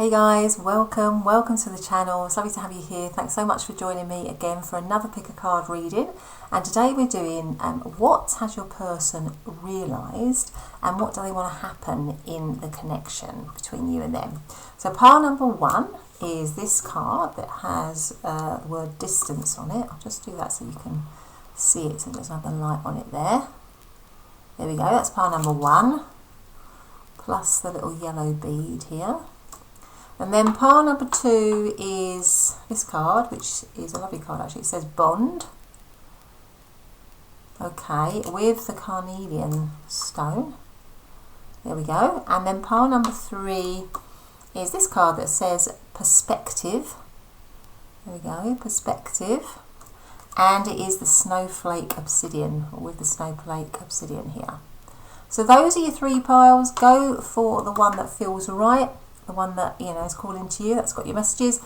Hey guys, welcome to the channel. It's lovely to have you here. Thanks so much for joining me again for another pick a card reading. And today we're doing what has your person realised and what do they want to happen in the connection between you and them. So pile number one is this card that has the word distance on it. I'll just do that so you can see it so it doesn't have the light on it there. There we go, that's pile number one, plus the little yellow bead here. And then pile number two is this card, which is a lovely card actually. It says Bond. Okay, with the Carnelian stone. There we go. And then pile number three is this card that says Perspective. There we go, Perspective. And it is the Snowflake Obsidian, with the Snowflake Obsidian here. So those are your three piles. Go for the one that feels right. The one that is calling to you, that's got your messages,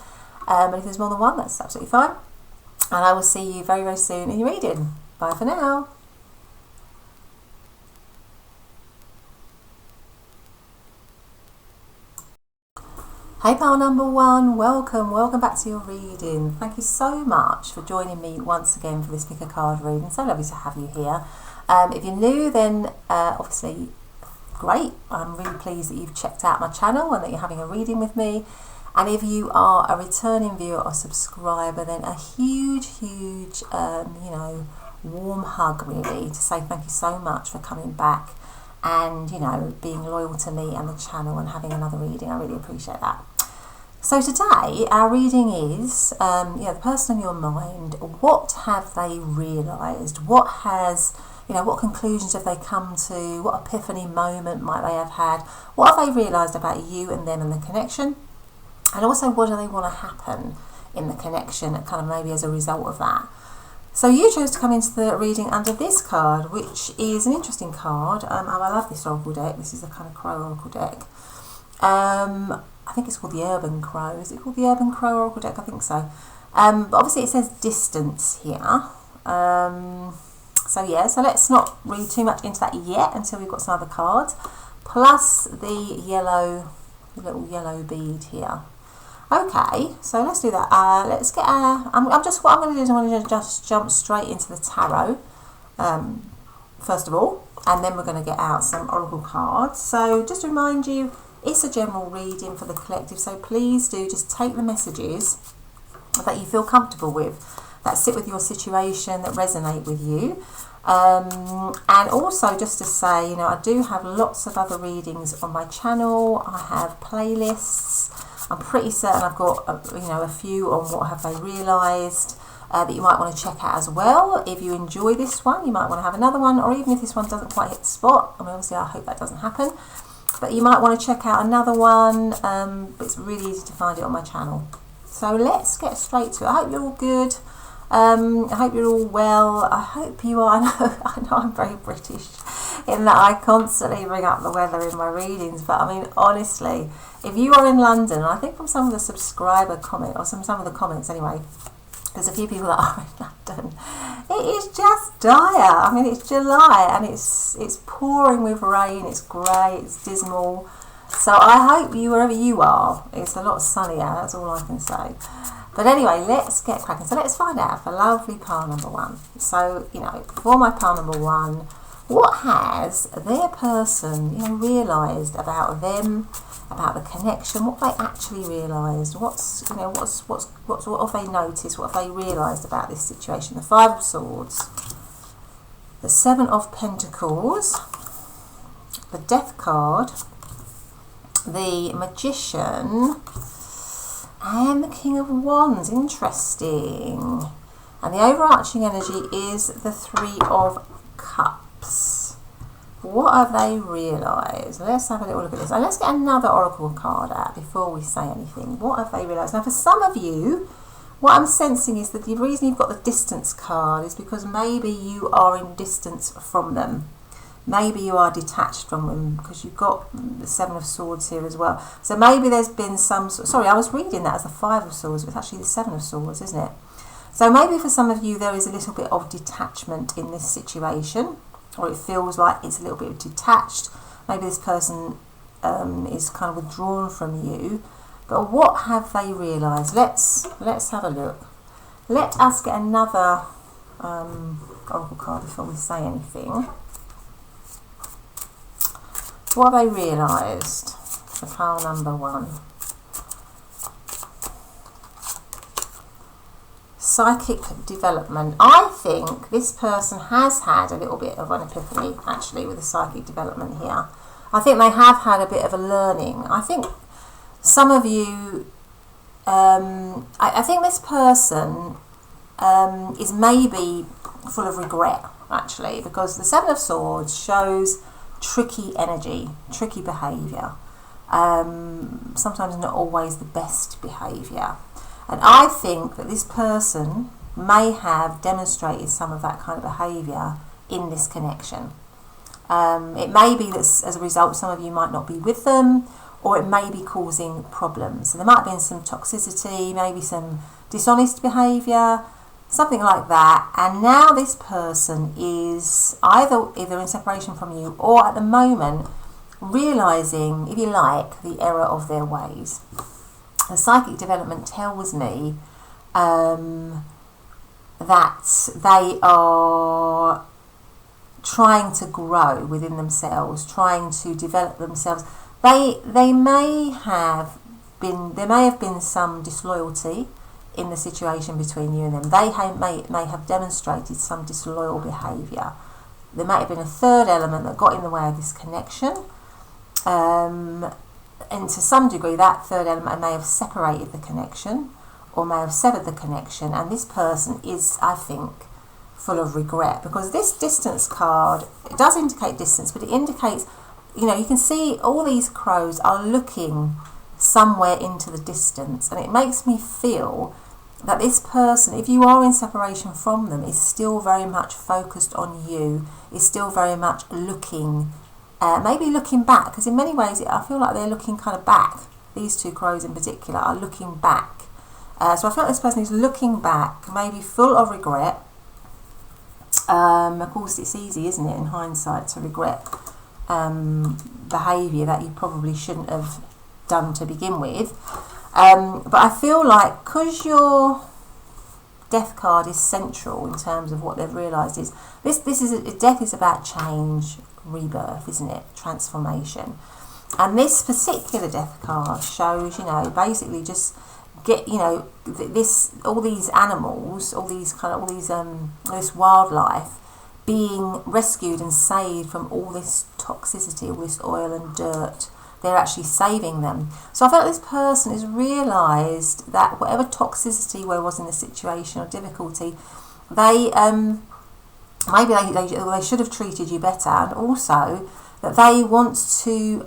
and if there's more than one, that's absolutely fine. And I will see you very, very soon in your reading. Bye for now. Hey pile number one, welcome back to your reading. Thank you so much for joining me once again for this pick a card reading. So lovely to have you here. If you're new, then obviously great. I'm really pleased that you've checked out my channel and that you're having a reading with me. And if you are a returning viewer or subscriber, then a huge warm hug really to say thank you so much for coming back and being loyal to me and the channel and having another reading. I really appreciate that. So today our reading is the person in your mind. What have they realised? What conclusions have they come to? What epiphany moment might they have had? What have they realised about you and them and the connection? And also, what do they want to happen in the connection, kind of maybe as a result of that? So you chose to come into the reading under this card, which is an interesting card. I love this oracle deck. This is a kind of crow oracle deck. I think it's called the Urban Crow. Is it called the Urban Crow oracle deck? I think so. But obviously it says distance here. So let's not read too much into that yet until we've got some other cards, plus the little yellow bead here. Okay, so let's do that. Let's get what I'm going to do is I'm going to just jump straight into the tarot, first of all, and then we're going to get out some oracle cards. So just to remind you, it's a general reading for the collective, so please do just take the messages that you feel comfortable with, that sit with your situation, that resonate with you. And also just to say, I do have lots of other readings on my channel. I have playlists. I'm pretty certain I've got a few on what have they realised that you might want to check out as well. If you enjoy this one, you might want to have another one, or even if this one doesn't quite hit the spot. I mean, obviously I hope that doesn't happen, but you might want to check out another one. But it's really easy to find it on my channel. So let's get straight to it. I hope you're all good. I hope you're all well. I hope you are. I know I'm very British in that I constantly bring up the weather in my readings, but I mean, honestly, if you are in London, and I think from some of the subscriber comment, or some of the comments anyway, there's a few people that are in London, it is just dire. I mean, it's July and it's pouring with rain, it's grey, it's dismal. So I hope you, wherever you are, it's a lot sunnier, that's all I can say. But anyway, let's get cracking. So let's find out for lovely pile number one. So, for my pile number one, what has their person, realised about them, about the connection? What have they actually realised? What have they noticed? What have they realised about this situation? The Five of Swords, the Seven of Pentacles, the Death card, the Magician, and the King of Wands. Interesting. And the overarching energy is the Three of Cups. What have they realised? Let's have a little look at this. And let's get another oracle card out before we say anything. What have they realised? Now, for some of you, what I'm sensing is that the reason you've got the distance card is because maybe you are in distance from them. Maybe you are detached from them because you've got the Seven of Swords here as well. So maybe there's been some... Sorry, I was reading that as the Five of Swords, but it's actually the Seven of Swords, isn't it? So maybe for some of you there is a little bit of detachment in this situation, or it feels like it's a little bit detached. Maybe this person is kind of withdrawn from you. But what have they realised? Let's have a look. Let us get another oracle card before we say anything. What have they realised for pile number 1? Psychic development. I think this person has had a little bit of an epiphany, actually, with the psychic development here. I think they have had a bit of a learning. I think some of you, I think this person is maybe full of regret, actually, because the Seven of Swords shows tricky energy, tricky behaviour, sometimes not always the best behaviour. And I think that this person may have demonstrated some of that kind of behaviour in this connection. It may be that as a result some of you might not be with them, or it may be causing problems. So there might have been some toxicity, maybe some dishonest behaviour, something like that. And now this person is either in separation from you, or at the moment realising, if you like, the error of their ways. The psychic development tells me that they are trying to grow within themselves, trying to develop themselves. They may have been some disloyalty in the situation between you and them. They may have demonstrated some disloyal behaviour. There might have been a third element that got in the way of this connection. And to some degree that third element may have separated the connection, or may have severed the connection, and this person is, I think, full of regret, because this distance card, it does indicate distance, but it indicates, you know, you can see all these crows are looking somewhere into the distance, and it makes me feel that this person, if you are in separation from them, is still very much focused on you, is still very much looking, maybe looking back, because in many ways I feel like they're looking kind of back. These two crows in particular are looking back. So I feel like this person is looking back, maybe full of regret. Of course, it's easy, isn't it, in hindsight, to regret behaviour that you probably shouldn't have done to begin with. But I feel like, because your death card is central in terms of what they've realised is, death is about change, rebirth, isn't it? Transformation. And this particular death card shows, you know, basically just get, you know, all these animals, this wildlife being rescued and saved from all this toxicity, all this oil and dirt. They're actually saving them. So I feel like this person has realised that whatever toxicity there was in the situation or difficulty, they they should have treated you better, and also that they want to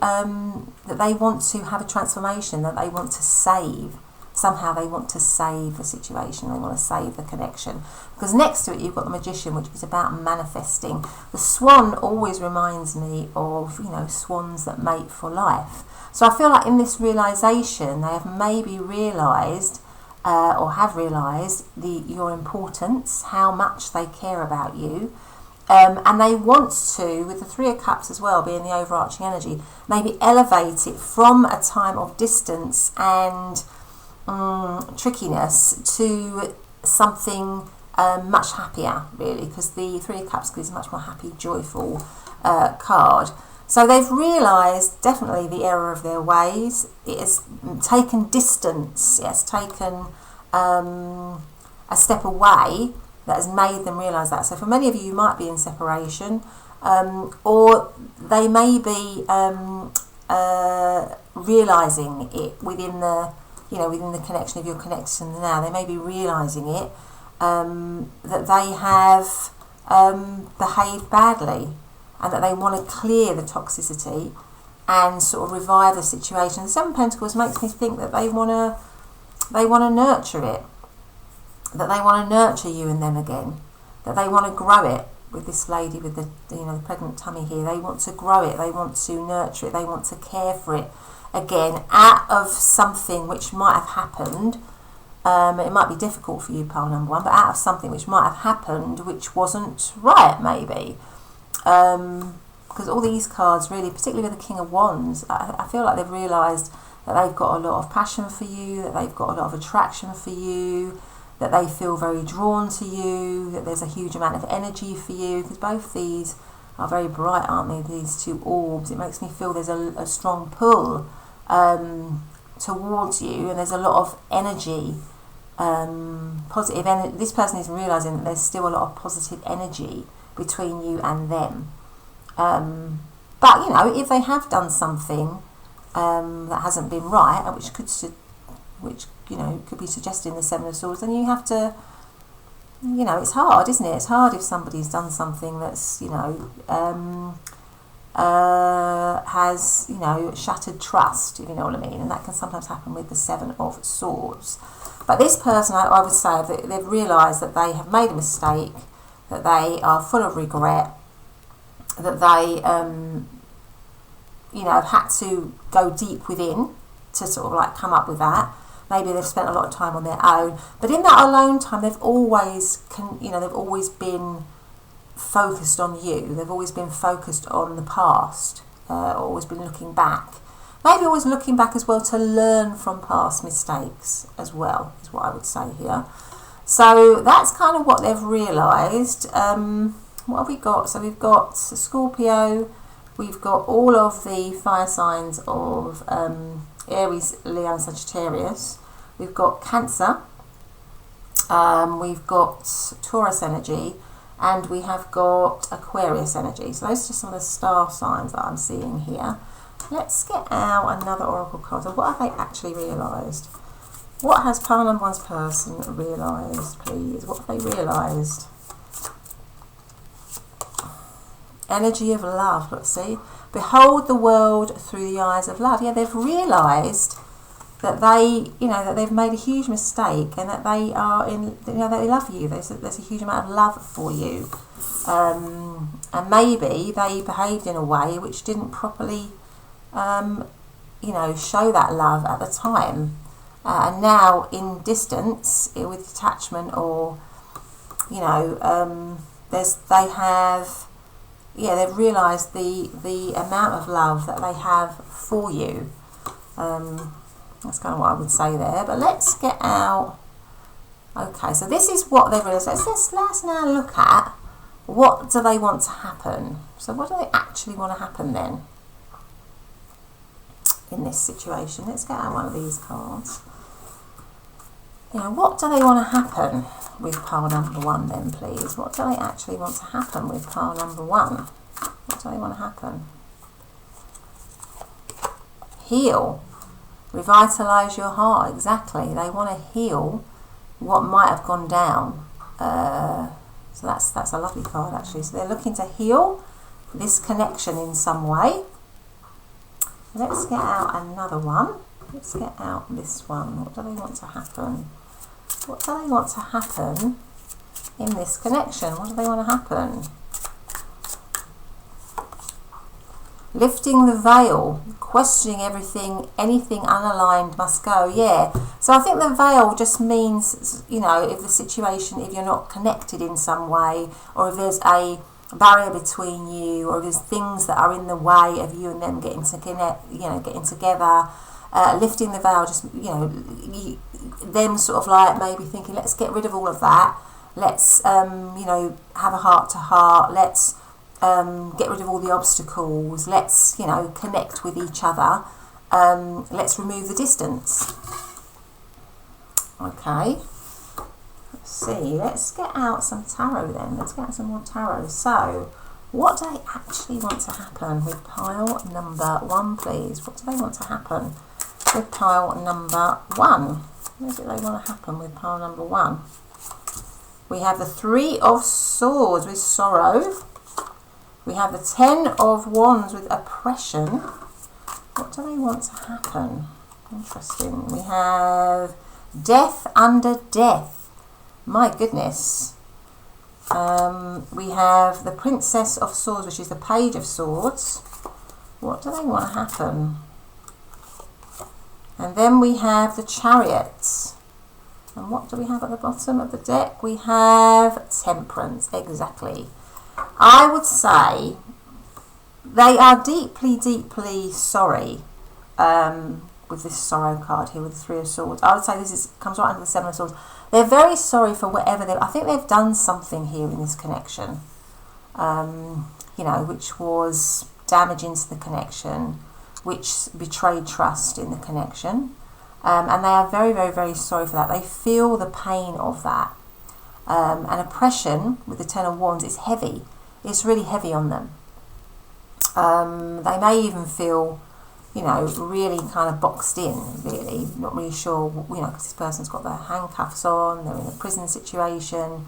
have a transformation, that they want to save. Somehow they want to save the situation, they want to save the connection. Because next to it you've got the Magician, which is about manifesting. The swan always reminds me of, you know, swans that mate for life. So I feel like in this realisation they have maybe realised or have realised your importance, how much they care about you. And they want to, with the Three of Cups as well being the overarching energy, maybe elevate it from a time of distance and trickiness to something much happier, really, because the Three of Cups is a much more happy, joyful card. So they've realised definitely the error of their ways. It has taken distance, it has taken a step away that has made them realise that. So for many of you, you might be in separation, or they may be realising it within the connection of your connection now. They may be realising it, that they have behaved badly, and that they want to clear the toxicity and sort of revive the situation. The Seven of Pentacles makes me think that they want to nurture it, that they want to nurture you and them again, that they want to grow it. With this lady with the pregnant tummy here, they want to grow it, they want to nurture it, they want to care for it again, out of something which might have happened. It might be difficult for you, pile number 1, but out of something which might have happened which wasn't right, maybe. Because all these cards really, particularly with the King of Wands, I feel like they've realised that they've got a lot of passion for you, that they've got a lot of attraction for you, that they feel very drawn to you, that there's a huge amount of energy for you, because both these are very bright, aren't they, these two orbs. It makes me feel there's a strong pull towards you, and there's a lot of energy, positive energy. This person is realising that there's still a lot of positive energy between you and them. But, you know, if they have done something that hasn't been right, and which could be suggesting the Seven of Swords, then you have to, you know, it's hard, isn't it? It's hard if somebody's done something that's, you know, has, you know, shattered trust, if you know what I mean, and that can sometimes happen with the Seven of Swords. But this person, I would say, that they've realised that they have made a mistake, that they are full of regret, that they, you know, have had to go deep within to sort of like come up with that. Maybe they've spent a lot of time on their own, but in that alone time, they've always been focused on you. They've always been focused on the past, always been looking back. Maybe always looking back as well to learn from past mistakes as well, is what I would say here. So that's kind of what they've realised. What have we got? So we've got Scorpio, we've got all of the fire signs of Aries, Leo and Sagittarius. We've got Cancer, we've got Taurus energy, and we have got Aquarius energy. So those are just some of the star signs that I'm seeing here. Let's get out another oracle card. So what have they actually realised? What has pile number one's person realised, please? What have they realised? Energy of love. Let's see. Behold the world through the eyes of love. Yeah, they've realised that they, you know, that they've made a huge mistake, and that they are in, you know, that they love you. There's a huge amount of love for you, and maybe they behaved in a way which didn't properly, you know, show that love at the time, and now in distance, with detachment, or, you know, they've realised the amount of love that they have for you. That's kind of what I would say there. But let's get out. Okay, so this is what they've realised. Let's now look at what do they want to happen. So what do they actually want to happen then in this situation? Let's get out one of these cards. You know, what do they want to happen with pile number one then, please? What do they actually want to happen with pile number one? What do they want to happen? Heal. Revitalise your heart. Exactly. They want to heal what might have gone down. So that's a lovely card, actually. So they're looking to heal this connection in some way. Let's get out another one. Let's get out this one. What do they want to happen? What do they want to happen in this connection? What do they want to happen? Lifting the veil, questioning everything, anything unaligned must go. Yeah. So I think the veil just means, you know, if the situation, if you're not connected in some way, or if there's a barrier between you, or if there's things that are in the way of you and them getting together, lifting the veil, just, you know, them sort of like maybe thinking, let's get rid of all of that. Let's, you know, have a heart to heart. Let's get rid of all the obstacles. Let's, you know, connect with each other. Let's remove the distance. Okay. Let's see. Let's get out some tarot then. Let's get out some more tarot. So, what do they actually want to happen with pile number one, please? What do they want to happen with pile number one? What do they want to happen with pile number one? We have the Three of Swords with sorrow. We have the Ten of Wands with oppression. What do they want to happen? Interesting. We have Death under Death. My goodness. We have the Princess of Swords, which is the Page of Swords. What do they want to happen? And then we have the Chariot. And what do we have at the bottom of the deck? We have Temperance. Exactly. I would say they are deeply, deeply sorry with this sorrow card here with the Three of Swords. I would say this comes right under the Seven of Swords. They're very sorry for whatever I think they've done something here in this connection, you know, which was damaging to the connection, which betrayed trust in the connection, and they are very, very, very sorry for that. They feel the pain of that, and oppression with the Ten of Wands is heavy. It's really heavy on them. They may even feel, you know, really kind of boxed in, really, not really sure, you know, because this person's got their handcuffs on, they're in a prison situation.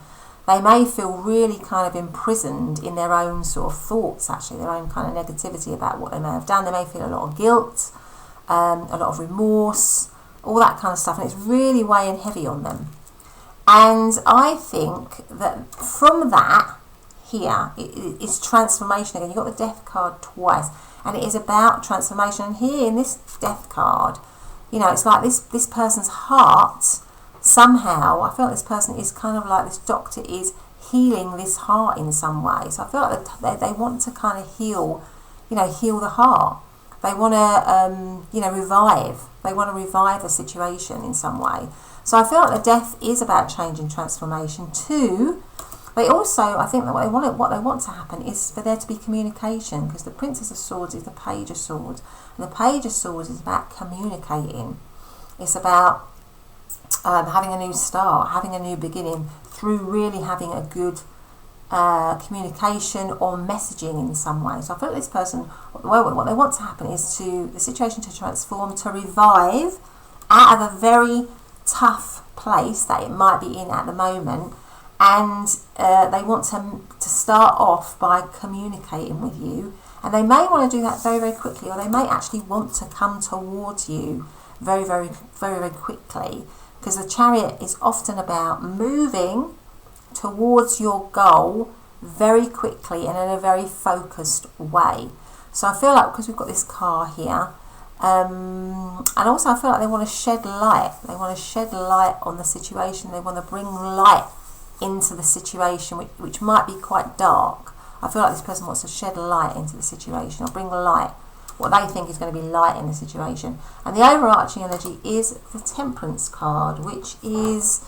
They may feel really kind of imprisoned in their own sort of thoughts, actually, their own kind of negativity about what they may have done. They may feel a lot of guilt, a lot of remorse, all that kind of stuff, and it's really weighing heavy on them. And I think that from that, here, it's transformation again. You've got the Death card twice, and it is about transformation. And here in this Death card, you know, it's like this person's heart, somehow, I feel like this person is kind of like, this doctor is healing this heart in some way. So I feel like they want to kind of heal, you know, heal the heart. They want to, you know, revive. They want to revive the situation in some way. So I feel like the Death is about change and transformation too. They also, I think that what they want to happen is for there to be communication, because the Princess of Swords is the Page of Swords, and the Page of Swords is about communicating. It's about having a new start, having a new beginning through really having a good communication or messaging in some way. So I feel like this person, what they want to happen is the situation to transform, to revive out of a very tough place that it might be in at the moment. And they want to start off by communicating with you, and they may want to do that very, very quickly, or they may actually want to come towards you very, very, very, very quickly, because the Chariot is often about moving towards your goal very quickly and in a very focused way. So I feel like, because we've got this car here, and also I feel like they want to shed light. They want to shed light on the situation. They want to bring light into the situation, which might be quite dark. I feel like this person wants to shed light into the situation, or bring light, what they think is going to be light in the situation. And the overarching energy is the Temperance card, which is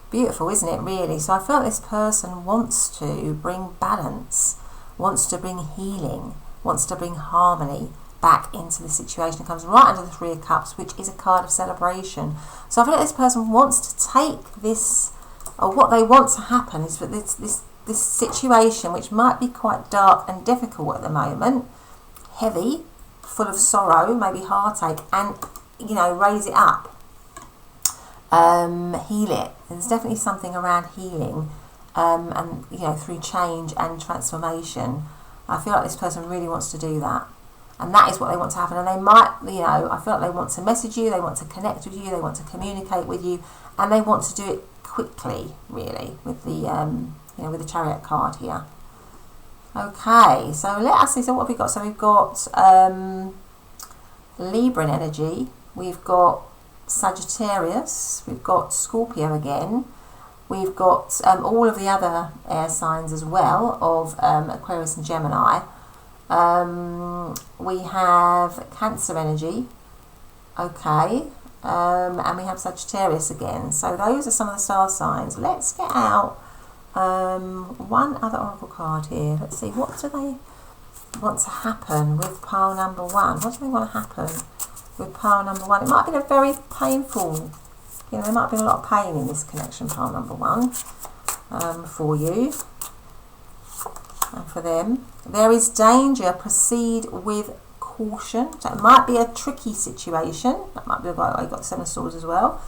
beautiful, isn't it, really? So I feel like this person wants to bring balance, wants to bring healing, wants to bring harmony back into the situation. It comes right under the Three of Cups, which is a card of celebration. So I feel like this person wants to take this, or what they want to happen is that this situation, which might be quite dark and difficult at the moment, heavy, full of sorrow, maybe heartache, and, you know, raise it up, heal it. There's definitely something around healing, and, you know, through change and transformation. I feel like this person really wants to do that, and that is what they want to happen. And they might, you know, I feel like they want to message you, they want to connect with you, they want to communicate with you, and they want to do it quickly, really, with the you know, with the Chariot card here. Okay, so let us see. So what have we got? So we've got Libra energy, we've got Sagittarius, we've got Scorpio again, we've got all of the other air signs as well of Aquarius and Gemini. We have Cancer energy, okay. And we have Sagittarius again. So those are some of the star signs. Let's get out one other oracle card here. Let's see, what do they want to happen with pile number one? What do they want to happen with pile number one? It might have been a very painful, you know, there might have been a lot of pain in this connection, pile number one, for you and for them. There is danger. Proceed with caution. So it might be a tricky situation. That might be why I got the Seven of Swords as well.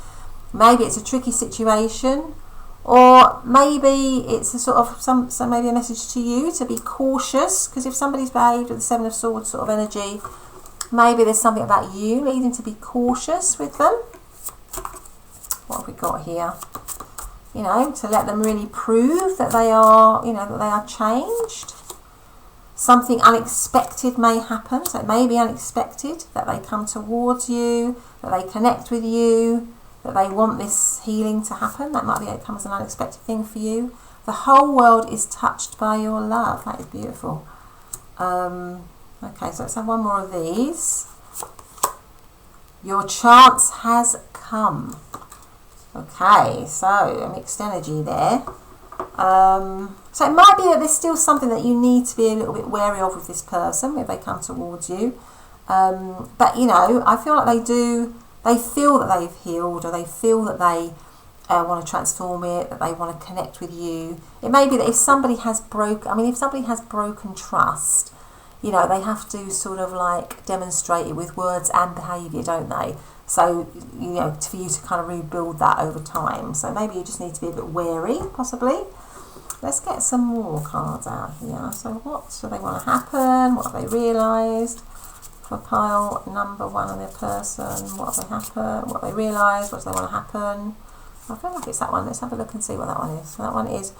Maybe it's a tricky situation, or maybe it's a sort of maybe a message to you to be cautious, because if somebody's behaved with the Seven of Swords sort of energy, maybe there's something about you needing to be cautious with them. What have we got here? You know, to let them really prove that they are, you know, that they are changed. Something unexpected may happen, so it may be unexpected that they come towards you, that they connect with you, that they want this healing to happen. That might be it comes as an unexpected thing for you. The whole world is touched by your love. That is beautiful. Okay, so let's have one more of these. Your chance has come. Okay, so a mixed energy there. So it might be that there's still something that you need to be a little bit wary of with this person if they come towards you. But you know, I feel like they feel that they've healed, or they feel that they want to transform it, that they want to connect with you. It may be that if somebody has broken trust, you know, they have to sort of like demonstrate it with words and behaviour, don't they? So, you know, for you to kind of rebuild that over time. So maybe you just need to be a bit wary, possibly. Let's get some more cards out here. So what do they want to happen? What have they realised? For pile number 1 on their person, what have they happened? What have they realised? What do they want to happen? I feel like it's that one. Let's have a look and see what that one is. So that one is,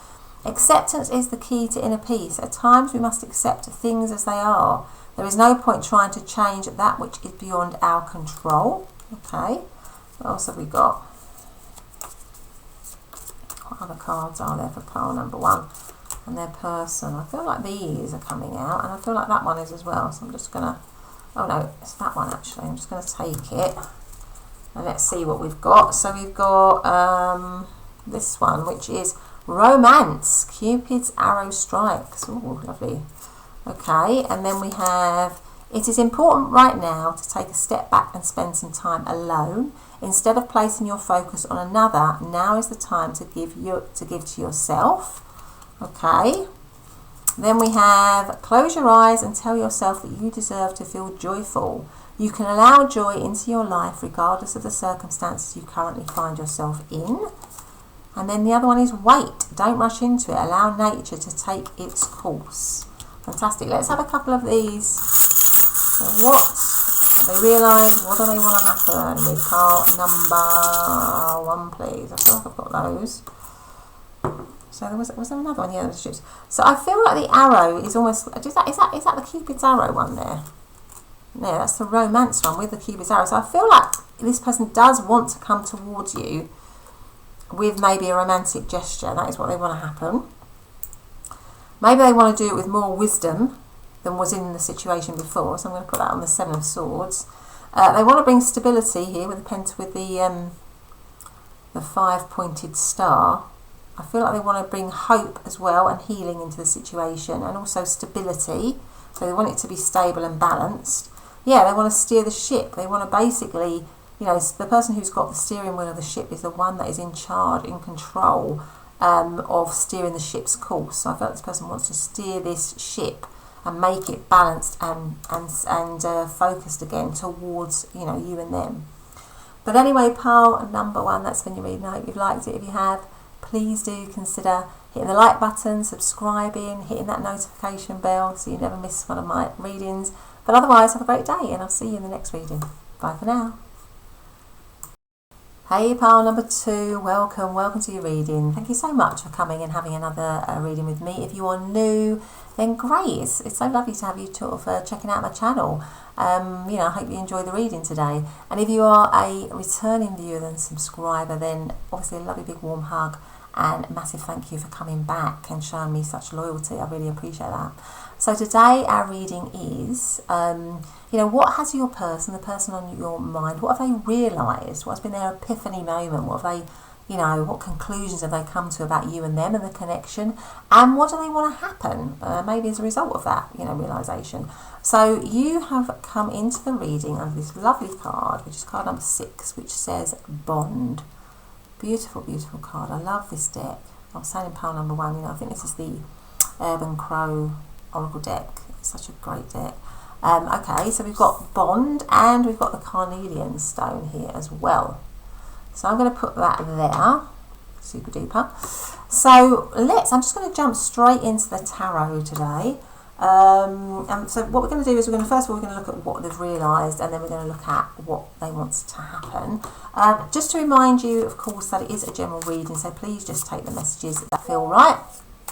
acceptance is the key to inner peace. At times we must accept things as they are. There is no point trying to change that which is beyond our control. Okay, what else have we got? What other cards are there for pile number 1 and their person? I feel like these are coming out, and I feel like that one is as well. So I'm just going to, oh no, it's that one actually. I'm just going to take it. And let's see what we've got. So we've got this one, which is romance. Cupid's arrow strikes. Oh, lovely. Okay, and then we have, it is important right now to take a step back and spend some time alone. Instead of placing your focus on another, now is the time to give to yourself. Okay. Then we have, close your eyes and tell yourself that you deserve to feel joyful. You can allow joy into your life regardless of the circumstances you currently find yourself in. And then the other one is wait. Don't rush into it. Allow nature to take its course. Fantastic. Let's have a couple of these. So what have they realised? What do they want to happen with card number 1, please? I feel like I've got those. So was there another one? Yeah, there was just. So I feel like the arrow is almost, is that the Cupid's arrow one there? No, that's the romance one with the Cupid's arrow. So I feel like this person does want to come towards you with maybe a romantic gesture. That is what they want to happen. Maybe they want to do it with more wisdom than was in the situation before. So I'm going to put that on the 7 of Swords. They want to bring stability here with the 5-pointed star. I feel like they want to bring hope as well and healing into the situation, and also stability. So they want it to be stable and balanced. Yeah, they want to steer the ship. They want to basically, you know, the person who's got the steering wheel of the ship is the one that is in charge, in control of steering the ship's course. So I feel like this person wants to steer this ship and make it balanced and focused again towards, you know, you and them. But anyway, pile number 1, that's been your reading. I hope you've liked it. If you have, please do consider hitting the like button, subscribing, hitting that notification bell so you never miss one of my readings. But otherwise, have a great day, and I'll see you in the next reading. Bye for now. Hey, pile number 2, welcome to your reading. Thank you so much for coming and having another reading with me. If you are new, then great. It's so lovely to have you sort of checking out my channel. You know, I hope you enjoy the reading today. And if you are a returning viewer and subscriber, then obviously a lovely big warm hug and a massive thank you for coming back and showing me such loyalty. I really appreciate that. So today our reading is, you know, what has your person, the person on your mind, what have they realised? What has been their epiphany moment? What have they, you know, what conclusions have they come to about you and them and the connection? And what do they want to happen, maybe as a result of that, you know, realisation? So you have come into the reading under this lovely card, which is card number 6, which says Bond. Beautiful, beautiful card. I love this deck. I was saying in pile number 1, you know, I think this is the Urban Crow Oracle deck. It's such a great deck. Okay, so we've got Bond and we've got the Carnelian stone here as well. So I'm going to put that there. Super duper. So I'm just going to jump straight into the tarot today. And so what we're going to do is first of all we're going to look at what they've realised, and then we're going to look at what they want to happen. Just to remind you, of course, that it is a general reading, so please just take the messages that feel right.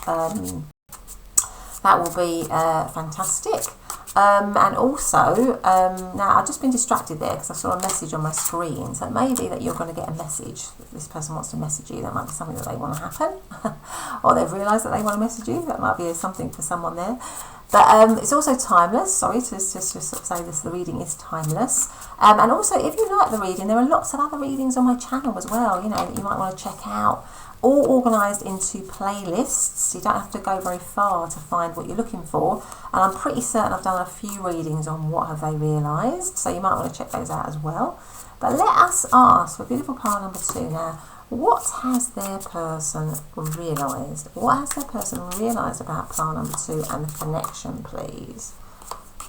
That will be fantastic. And also, now I've just been distracted there because I saw a message on my screen. So it may be that you're going to get a message. This person wants to message you. That might be something that they want to happen. Or they've realised that they want to message you. That might be something for someone there. But it's also timeless. Sorry to just sort of say this, the reading is timeless. And also, if you like the reading, there are lots of other readings on my channel as well, you know, that you might want to check out. All organised into playlists. You don't have to go very far to find what you're looking for. And I'm pretty certain I've done a few readings on What Have They Realised, so you might want to check those out as well. But let us ask for beautiful pile number 2 now. What has their person realised? What has their person realised about pile number 2 and the connection, please?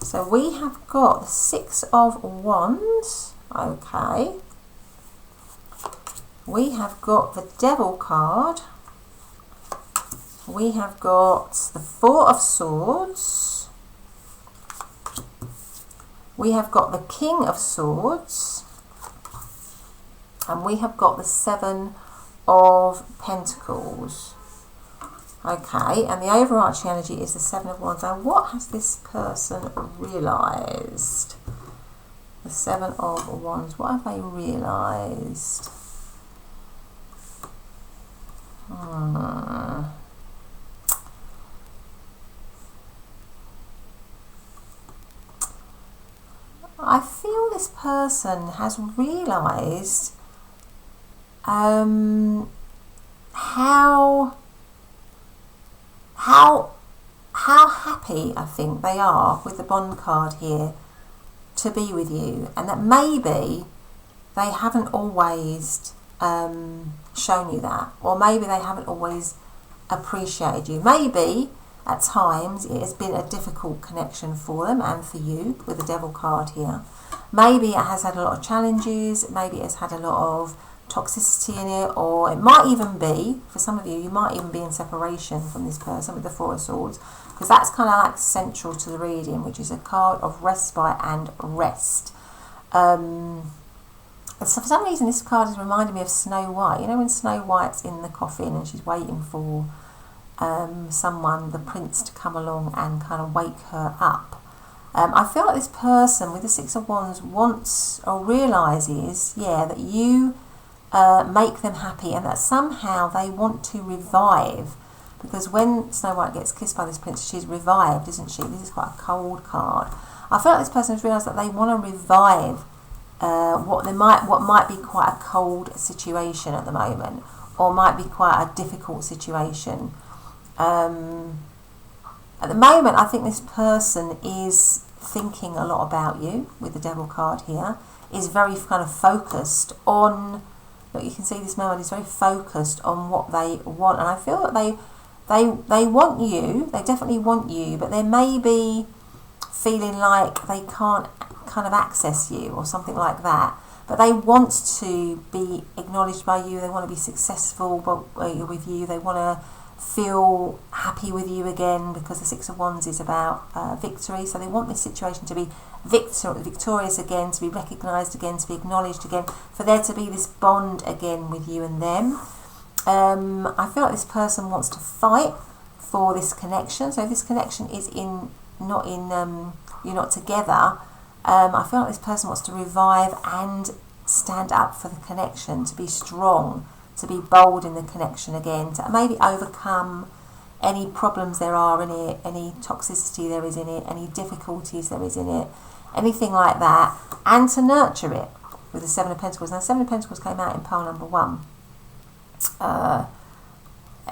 So we have got the 6 of Wands. Okay. We have got the Devil card. We have got the 4 of Swords. We have got the King of Swords. And we have got the 7 of Pentacles. Okay, and the overarching energy is the 7 of Wands. Now, what has this person realised? The 7 of Wands. What have they realised? I feel this person has realised how happy I think they are with the Bond card here to be with you, and that maybe they haven't always shown you that, or maybe they haven't always appreciated you. Maybe at times it has been a difficult connection for them and for you with the Devil card here. Maybe it has had a lot of challenges, maybe it has had a lot of toxicity in it, or it might even be, for some of you, you might even be in separation from this person with the 4 of Swords, because that's kind of like central to the reading, which is a card of respite and rest. And so for some reason this card is reminding me of Snow White. You know when Snow White's in the coffin and she's waiting for someone, the prince, to come along and kind of wake her up. I feel like this person with the 6 of Wands wants or realises, yeah, that you make them happy, and that somehow they want to revive, because when Snow White gets kissed by this prince, she's revived, isn't she? This is quite a cold card. I feel like this person has realised that they want to revive what might be quite a cold situation at the moment, or might be quite a difficult situation. At the moment, I think this person is thinking a lot about you with the Devil card here, is very kind of focused on, look, you can see this moment is very focused on what they want, and I feel that they want you, they definitely want you, but they may be feeling like they can't kind of access you or something like that, but they want to be acknowledged by you, they want to be successful with you, they want to feel happy with you again, because the 6 of Wands is about victory, so they want this situation to be victorious again, to be recognised again, to be acknowledged again, for there to be this bond again with you and them. I feel like this person wants to fight for this connection, so if this connection is not in you're not together, I feel like this person wants to revive and stand up for the connection, to be strong, to be bold in the connection again, to maybe overcome any problems there are in it, any toxicity there is in it, any difficulties there is in it, anything like that, and to nurture it with the 7 of Pentacles. Now, 7 of Pentacles came out in pile number 1.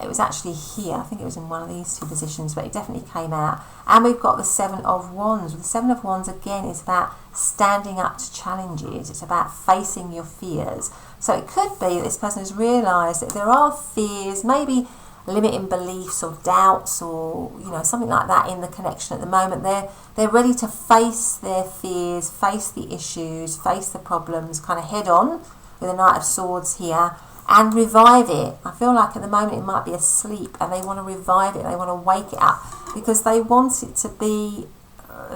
It was actually here, I think it was in one of these 2 positions, but it definitely came out. And we've got the 7 of Wands. The 7 of Wands, again, is about standing up to challenges. It's about facing your fears. So it could be that this person has realised that there are fears, maybe limiting beliefs or doubts, or something like that in the connection at the moment. They're ready to face their fears, face the issues, face the problems, kind of head on with the Knight of Swords here, and revive it. I feel like at the moment it might be asleep, and they want to revive it, they want to wake it up, because they want it to be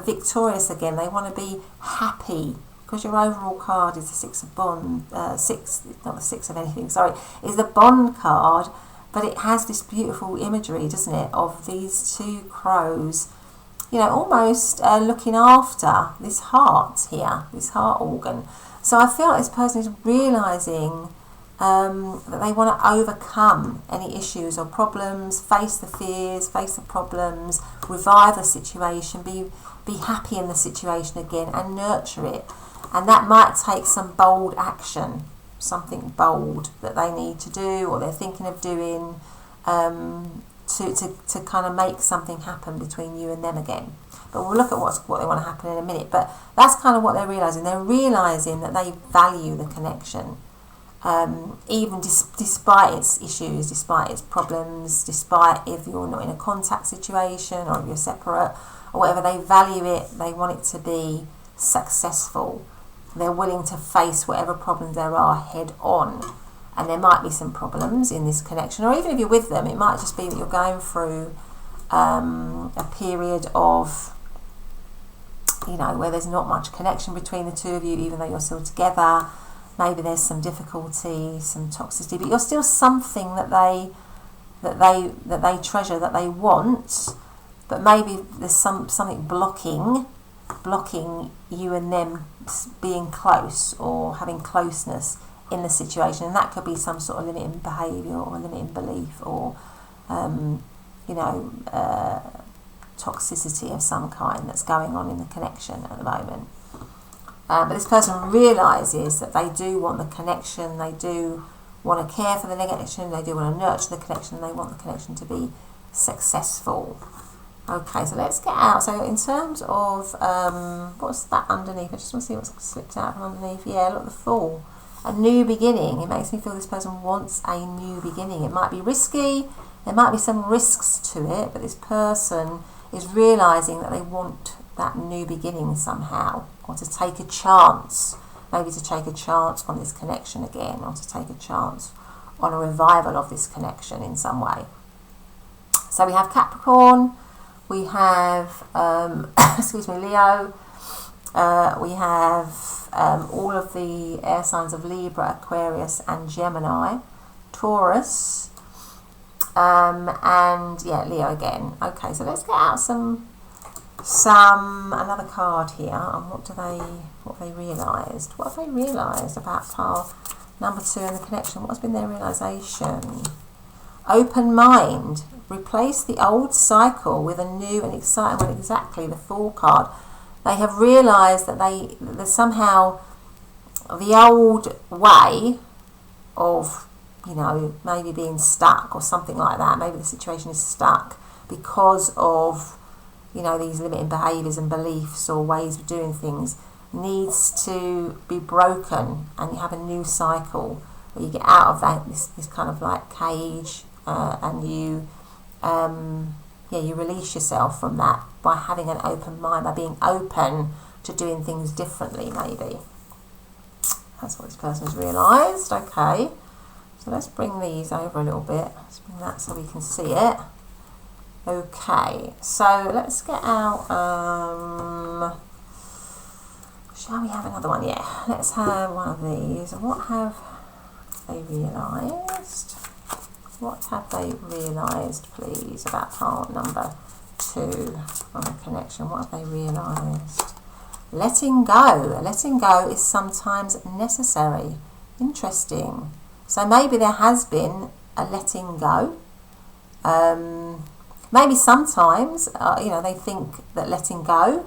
victorious again. They want to be happy, because your overall card is the 6 of Bond, not the 6 of anything, sorry, is the Bond card, but it has this beautiful imagery, doesn't it, of these 2 crows, almost looking after this heart here, this heart organ. So I feel like this person is realising that they want to overcome any issues or problems, face the fears, face the problems, revive the situation, be happy in the situation again and nurture it. And that might take some bold action, something bold that they need to do or they're thinking of doing to kind of make something happen between you and them again. But we'll look at what they want to happen in a minute. But that's kind of what they're realising. They're realising that they value the connection. Even despite its issues, despite its problems, despite if you're not in a contact situation or if you're separate or whatever, they value it, they want it to be successful. They're willing to face whatever problems there are head on. And there might be some problems in this connection, or even if you're with them, it might just be that you're going through a period of, where there's not much connection between the two of you, even though you're still together. Maybe there's some difficulty, some toxicity, but you're still something that they treasure, that they want. But maybe there's something blocking you and them being close or having closeness in the situation, and that could be some sort of limiting behaviour or limiting belief or toxicity of some kind that's going on in the connection at the moment. But this person realises that they do want the connection, they do want to care for the connection, they do want to nurture the connection, they want the connection to be successful. Okay, so let's get out. So in terms of, what's that underneath? I just want to see what's slipped out from underneath. Yeah, look, the Fool. A new beginning. It makes me feel this person wants a new beginning. It might be risky, there might be some risks to it, but this person is realising that they want that new beginning somehow, or to take a chance, maybe to take a chance on this connection again, or to take a chance on a revival of this connection in some way. So we have Capricorn, we have Leo, we have all of the air signs of Libra, Aquarius and Gemini, Taurus, and yeah, Leo again. Okay, so let's get out another card here. And what have they realised? What have they realised about pile number 2 and the connection? What has been their realisation? Open mind. Replace the old cycle with a new and exciting one. Exactly, the Fool card. They have realised that there's somehow the old way of, maybe being stuck or something like that. Maybe the situation is stuck because of, these limiting behaviours and beliefs or ways of doing things, needs to be broken, and you have a new cycle where you get out of that this kind of like cage, and you release yourself from that by having an open mind, by being open to doing things differently. Maybe that's what this person has realised. Okay, so let's bring these over a little bit. Let's bring that so we can see it. Okay, so let's get out, shall we have another one? Yeah, let's have one of these. What have they realised? What have they realised, please, about part number 2 on the connection? What have they realised? Letting go. Letting go is sometimes necessary. Interesting. So maybe there has been a letting go. Maybe sometimes, they think that letting go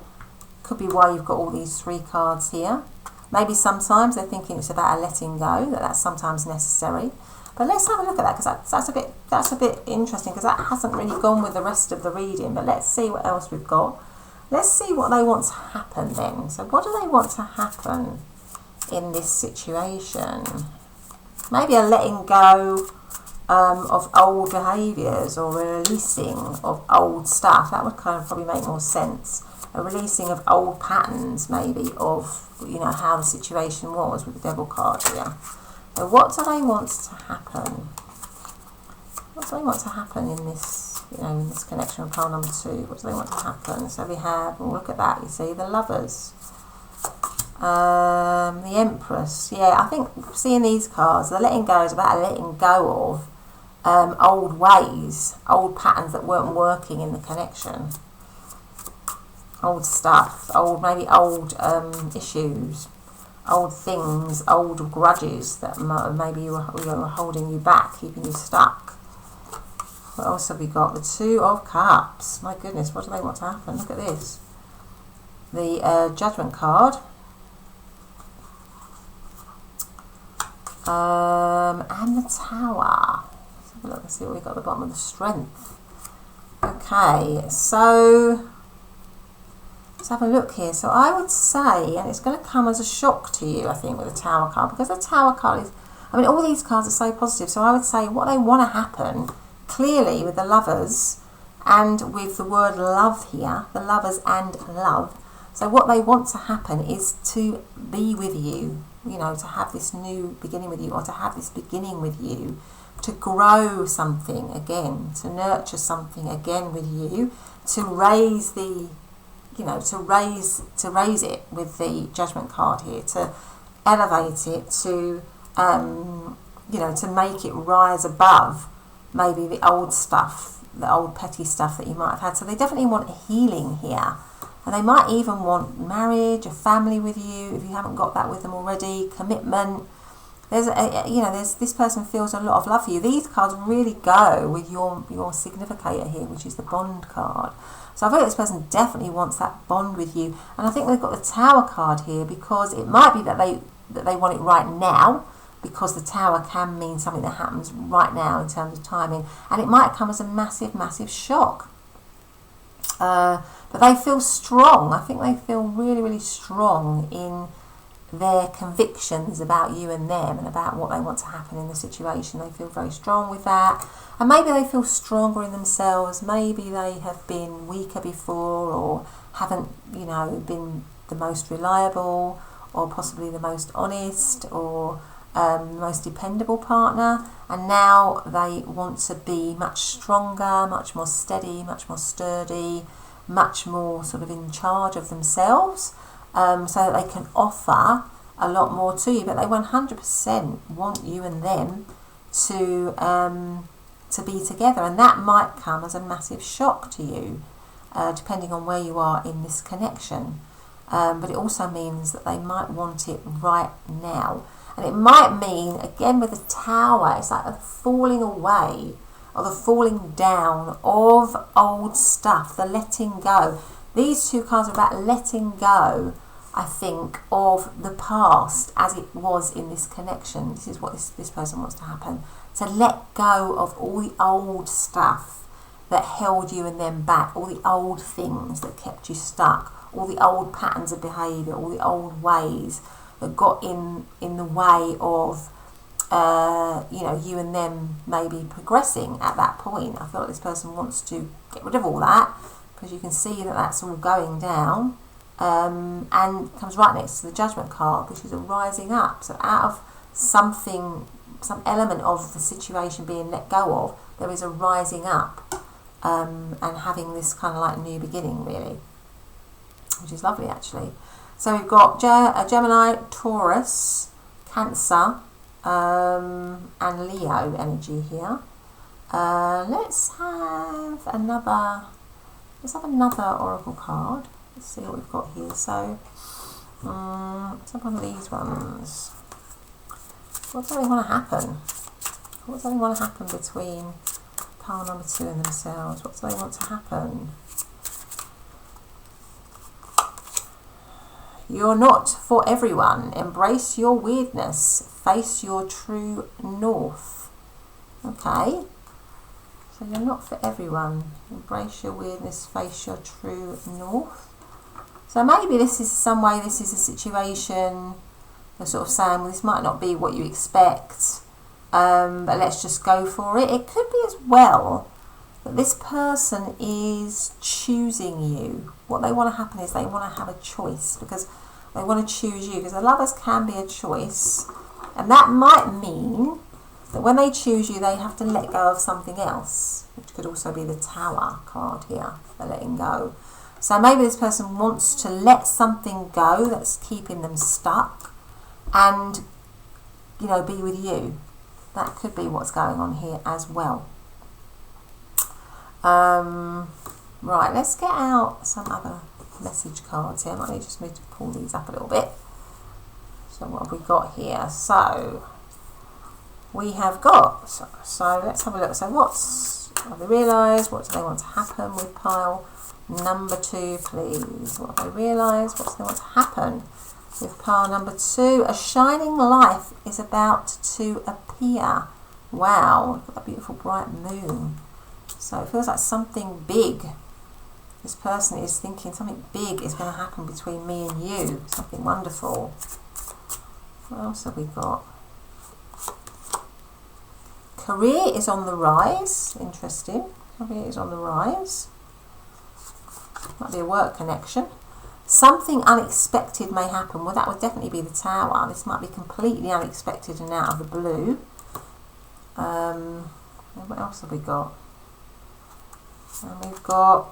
could be why you've got all these 3 cards here. Maybe sometimes they're thinking it's about a letting go, that's sometimes necessary. But let's have a look at that, because that's a bit interesting, because that hasn't really gone with the rest of the reading. But let's see what else we've got. Let's see what they want to happen then. So what do they want to happen in this situation? Maybe a letting go of old behaviours, or a releasing of old stuff. That would kind of probably make more sense. A releasing of old patterns, maybe, of how the situation was with the Devil card here. So what do they want to happen? What do they want to happen in this, in this connection with pile number 2? What do they want to happen? So we have, look at that, you see, the Lovers. The Empress. Yeah, I think seeing these cards, the letting go is about letting go of old ways, old patterns that weren't working in the connection. Old stuff, maybe old issues, old things, old grudges that maybe you were holding you back, keeping you stuck. What else have we got? The Two of Cups. My goodness, what do they want to happen? Look at this. The Judgment card. And the Tower. Let's have a look and see what we've got at the bottom of the Strength. Okay, so let's have a look here. So I would say, and it's going to come as a shock to you, I think, with the Tower card, because the Tower card is, I mean, all these cards are so positive. So I would say what they want to happen, clearly with the Lovers, and with the word love here, the Lovers and love. So what they want to happen is to be with you, you know, to have this new beginning with you, or to have this beginning with you, to grow something again, to nurture something again with you, to raise the, you know, to raise it with the Judgment card here, to elevate it, to, you know, to make it rise above maybe the old stuff, the old petty stuff that you might have had. So they definitely want healing here. And they might even want marriage, a family with you, if you haven't got that with them already, commitment. There's you know, this person feels a lot of love for you. These cards really go with your significator here, which is the Bond card. So I feel this person definitely wants that bond with you. And I think they've got the Tower card here because it might be that they want it right now, because the Tower can mean something that happens right now in terms of timing. And it might come as a massive, massive shock. But they feel strong. I think they feel really, really strong in their convictions about you and them, and about what they want to happen in the situation. They feel very strong with that. And maybe they feel stronger in themselves. Maybe they have been weaker before, or haven't, you know, been the most reliable, or possibly the most honest, or the most dependable partner. And now they want to be much stronger, much more steady, much more sturdy, much more sort of in charge of themselves, so that they can offer a lot more to you. But they 100% want you and them to be together, and that might come as a massive shock to you, depending on where you are in this connection. But it also means that they might want it right now. And it might mean, again with the Tower, it's like a falling away, or the falling down of old stuff, the letting go. These two cards are about letting go, I think, of the past as it was in this connection. This is what this person wants to happen. To let go of all the old stuff that held you and them back, all the old things that kept you stuck, all the old patterns of behaviour, all the old ways that got in the way of you know, you and them maybe progressing at that point. I feel like this person wants to get rid of all that, because you can see that that's all going down, and comes right next to the Judgment card, which is a rising up. So out of something, some element of the situation being let go of, there is a rising up, and having this kind of like new beginning, really, which is lovely actually. So we've got Gemini, Taurus, Cancer, and Leo energy here. Let's have another oracle card. Let's see what we've got here. So let's have one of these ones. What do they want to happen? What do they want to happen between pile number 2 and themselves? What do they want to happen? You're not for everyone. Embrace your weirdness. Face your true north. Okay. So you're not for everyone. Embrace your weirdness. Face your true north. So maybe this is some way, this is a situation, they're sort of saying, well, this might not be what you expect, but let's just go for it. It could be as well that this person is choosing you. What they want to happen is they want to have a choice, because they want to choose you, because the Lovers can be a choice, and that might mean that when they choose you, they have to let go of something else, which could also be the Tower card here, the letting go. So maybe this person wants to let something go that's keeping them stuck, and, you know, be with you. That could be what's going on here as well. Right, let's get out some other message cards here. I might just need to pull these up a little bit. So what have we got here? So we have got, so let's have a look. So have they realised? What do they want to happen with pile number 2, please? What have they realised? What do they want to happen with pile number 2? A shining light is about to appear. Wow, look at that beautiful bright moon. So it feels like something big. This person is thinking something big is going to happen between me and you. Something wonderful. What else have we got? Career is on the rise. Interesting. Career is on the rise. Might be a work connection. Something unexpected may happen. Well, that would definitely be the Tower. This might be completely unexpected and out of the blue. What else have we got? And we've got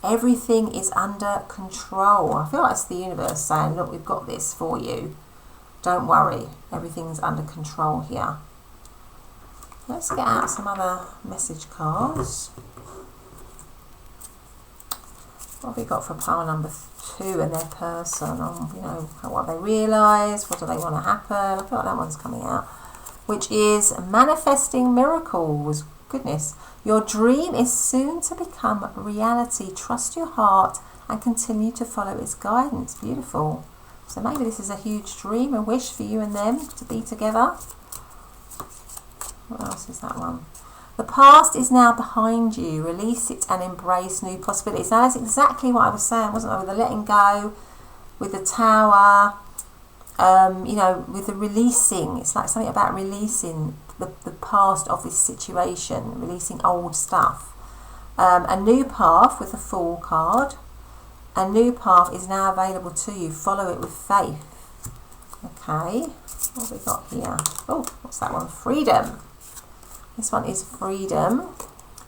everything is under control. I feel like it's the universe saying, look, we've got this for you. Don't worry. Everything's under control here. Let's get out some other message cards. What have we got for pile number 2 and their person? You know, what they realise, what do they want to happen? I feel like that one's coming out. Which is manifesting miracles. Goodness. Your dream is soon to become reality. Trust your heart and continue to follow its guidance. Beautiful. So maybe this is a huge dream, a wish for you and them to be together. What else is that one? The past is now behind you. Release it and embrace new possibilities. Now, that's exactly what I was saying, wasn't I? With the letting go, with the Tower, you know, with the releasing. It's like something about releasing the past of this situation, releasing old stuff. A new path with the Fool card. A new path is now available to you. Follow it with faith. Okay, what have we got here? Oh, what's that one? Freedom. This one is freedom.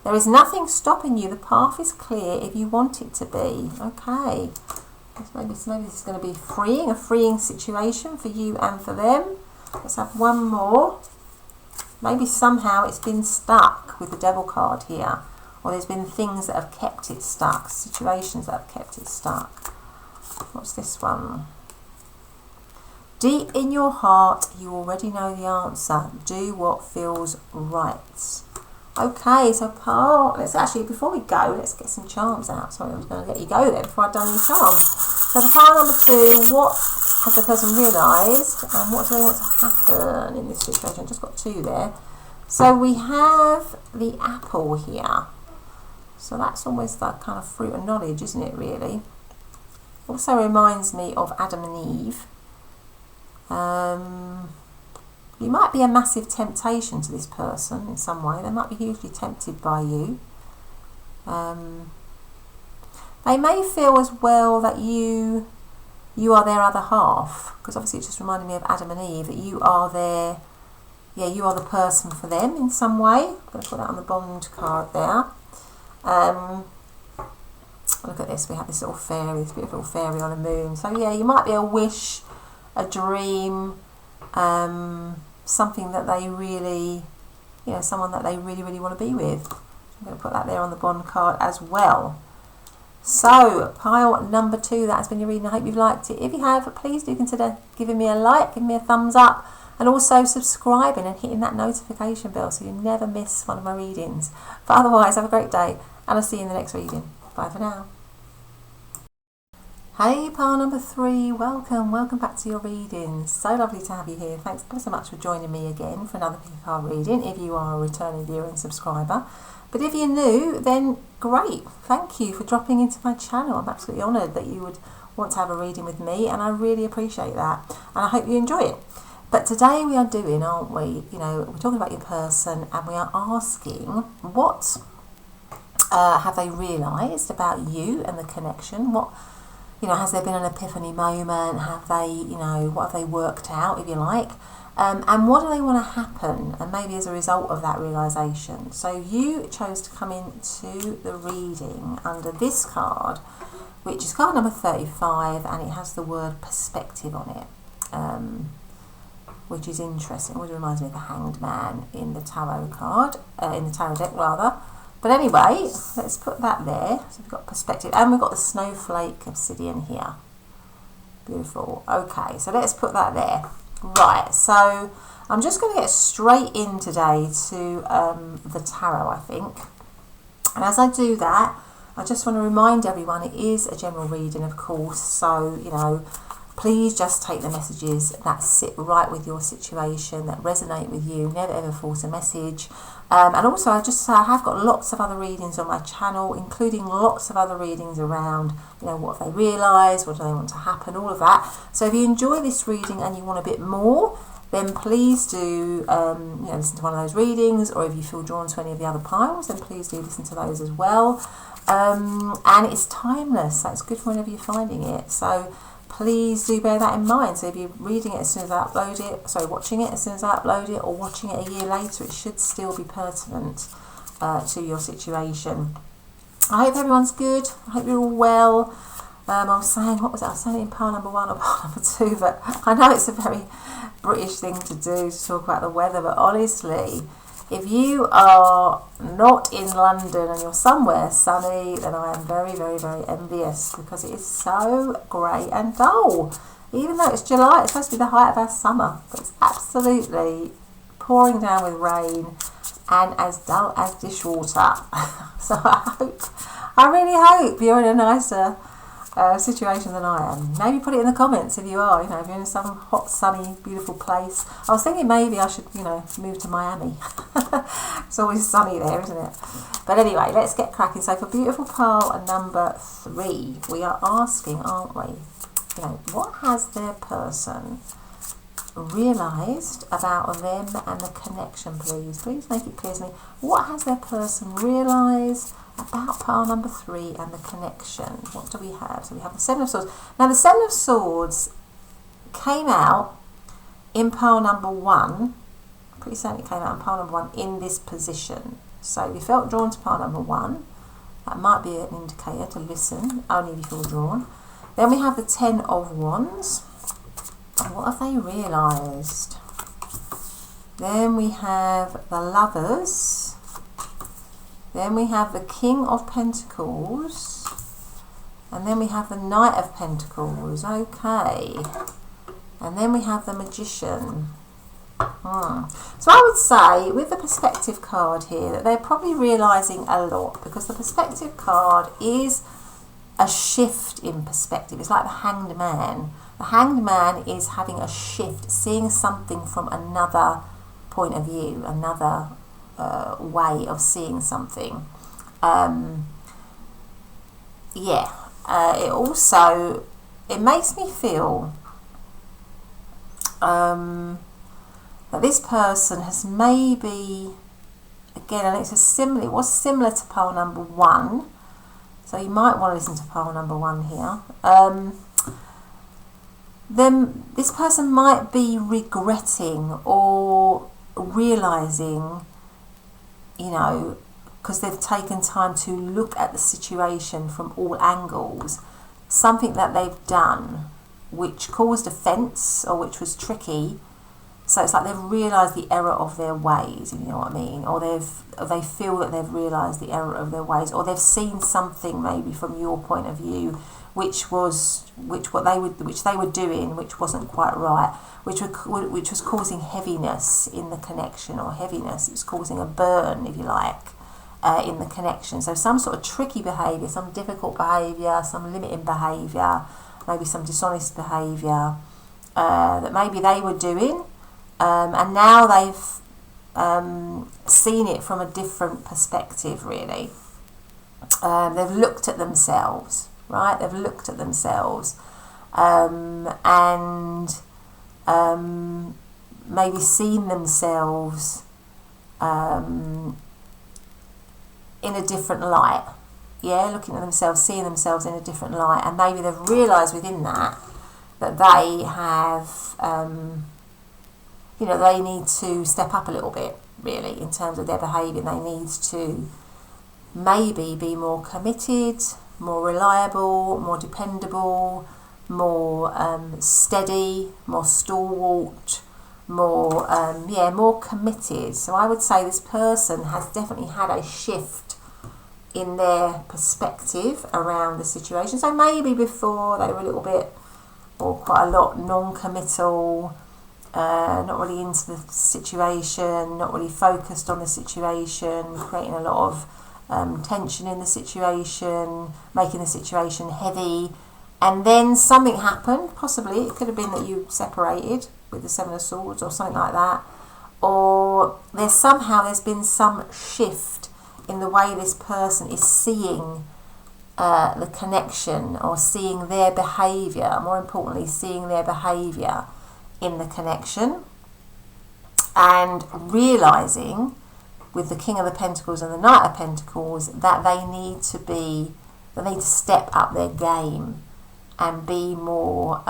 There is nothing stopping you. The path is clear if you want it to be. Okay. Maybe this is going to be freeing, a freeing situation for you and for them. Let's have one more. Maybe somehow it's been stuck with the Devil card here. Or there's been things that have kept it stuck. Situations that have kept it stuck. What's this one? Deep in your heart, you already know the answer. Do what feels right. Okay, so let's actually, before we go, let's get some charms out. Sorry, I was going to let you go there before I've done any charms. So for pile number 2, what has the person realised and what do they want to happen in this situation? I've just got 2 there. So we have the apple here. So that's almost that kind of fruit of knowledge, isn't it, really? Also reminds me of Adam and Eve. You might be a massive temptation to this person in some way. They might be hugely tempted by you. They may feel as well that you are their other half, because obviously it just reminded me of Adam and Eve, that you are you are the person for them in some way. I'm going to put that on the bond card there. Look at this, we have this little fairy, this beautiful fairy on a moon. So yeah, you might be a wish, a dream, something that they really, someone that they really, really want to be with. I'm going to put that there on the bond card as well. So, pile number 2, that has been your reading. I hope you've liked it. If you have, please do consider giving me a like, giving me a thumbs up, and also subscribing and hitting that notification bell so you never miss one of my readings. But otherwise, have a great day, and I'll see you in the next reading. Bye for now. Hey, pile number 3, welcome back to your readings. So lovely to have you here. Thanks ever so much for joining me again for another card reading, if you are a returning viewer and subscriber. But if you're new, then great. Thank you for dropping into my channel. I'm absolutely honoured that you would want to have a reading with me, and I really appreciate that. And I hope you enjoy it. But today we are doing, aren't we? We're talking about your person, and we are asking what have they realised about you and the connection? What, has there been an epiphany moment? Have they, what have they worked out, if you like? And what do they want to happen, and maybe as a result of that realisation? So you chose to come into the reading under this card, which is card number 35, and it has the word perspective on it, which is interesting. It always reminds me of the Hanged Man in the tarot card, in the tarot deck rather. But anyway, let's put that there. So we've got perspective, and we've got the Snowflake Obsidian here. Beautiful. Okay, so let's put that there. Right, so I'm just going to get straight in today to the tarot, I think. And as I do that, I just want to remind everyone it is a general reading, of course. So, you know, please just take the messages that sit right with your situation, that resonate with you. Never ever force a message. And also, I have got lots of other readings on my channel, including lots of other readings around, you know, what have they realised, what do they want to happen, all of that. So if you enjoy this reading and you want a bit more, then please do, you know, listen to one of those readings, or if you feel drawn to any of the other piles, then please do listen to those as well. And it's timeless, so it's good for whenever you're finding it. So please do bear that in mind. So if you're reading it as soon as I upload it, sorry, watching it as soon as I upload it, or watching it a year later, it should still be pertinent to your situation. I hope everyone's good. I hope you're all well. I was saying, what was it? I was saying it in pile number 1 or pile number 2, but I know it's a very British thing to do, to talk about the weather, but honestly, if you are not in London and you're somewhere sunny, then I am very, very, very envious, because it is so grey and dull. Even though it's July, it's supposed to be the height of our summer, but it's absolutely pouring down with rain and as dull as dishwater. So I really hope you're in a nicer situation than I am. Maybe put it in the comments if you are, you know, if you're in some hot, sunny, beautiful place. I was thinking maybe I should, you know, move to Miami. It's always sunny there, isn't it? But anyway, let's get cracking. So for beautiful pile number 3, we are asking, aren't we, you know, what has their person realised about them and the connection, please? Please make it clear to me. What has their person realised about pile number 3 and the connection? What do we have? So we have the 7 of Swords. Now the 7 of Swords came out in pile number 1. Pretty certain it came out in pile number 1 in this position. So if you felt drawn to pile number 1, that might be an indicator to listen, only if you feel drawn. Then we have the 10 of Wands. What have they realised? Then we have the Lovers. Then we have the King of Pentacles. And then we have the Knight of Pentacles. Okay. And then we have the Magician. So I would say, with the Perspective card here, that they're probably realising a lot, because the Perspective card is a shift in perspective. It's like the Hanged Man. The Hanged Man is having a shift, seeing something from another point of view, another way of seeing something. It also, it makes me feel that this person has maybe, again, and it was similar to pile number 1, so you might want to listen to pile number 1 here. Then this person might be regretting or realising, you know, because they've taken time to look at the situation from all angles, something that they've done which caused offence or which was tricky. So it's like they've realised the error of their ways, if you know what I mean, or they feel that they've realised the error of their ways, or they've seen something maybe from your point of view which they were doing, which wasn't quite right, which was causing heaviness in the connection, or heaviness. It was causing a burn, if you like, in the connection. So some sort of tricky behaviour, some difficult behaviour, some limiting behaviour, maybe some dishonest behaviour that maybe they were doing, and now they've seen it from a different perspective, really. They've looked at themselves. Right, they've looked at themselves and maybe seen themselves in a different light. Yeah, looking at themselves, seeing themselves in a different light, and maybe they've realised within that they have, you know, they need to step up a little bit, really, in terms of their behaviour. They need to maybe be more committed, more reliable, more dependable, more steady, more stalwart, more more committed. So I would say this person has definitely had a shift in their perspective around the situation. So maybe before they were a little bit or quite a lot non-committal, not really into the situation, not really focused on the situation, creating a lot of tension in the situation, making the situation heavy. And then something happened, possibly it could have been that you separated with the Seven of Swords or something like that, or there's been some shift in the way this person is seeing the connection, or seeing their behaviour, more importantly seeing their behaviour in the connection, and realising with the King of the Pentacles and the Knight of Pentacles that they need to step up their game and be more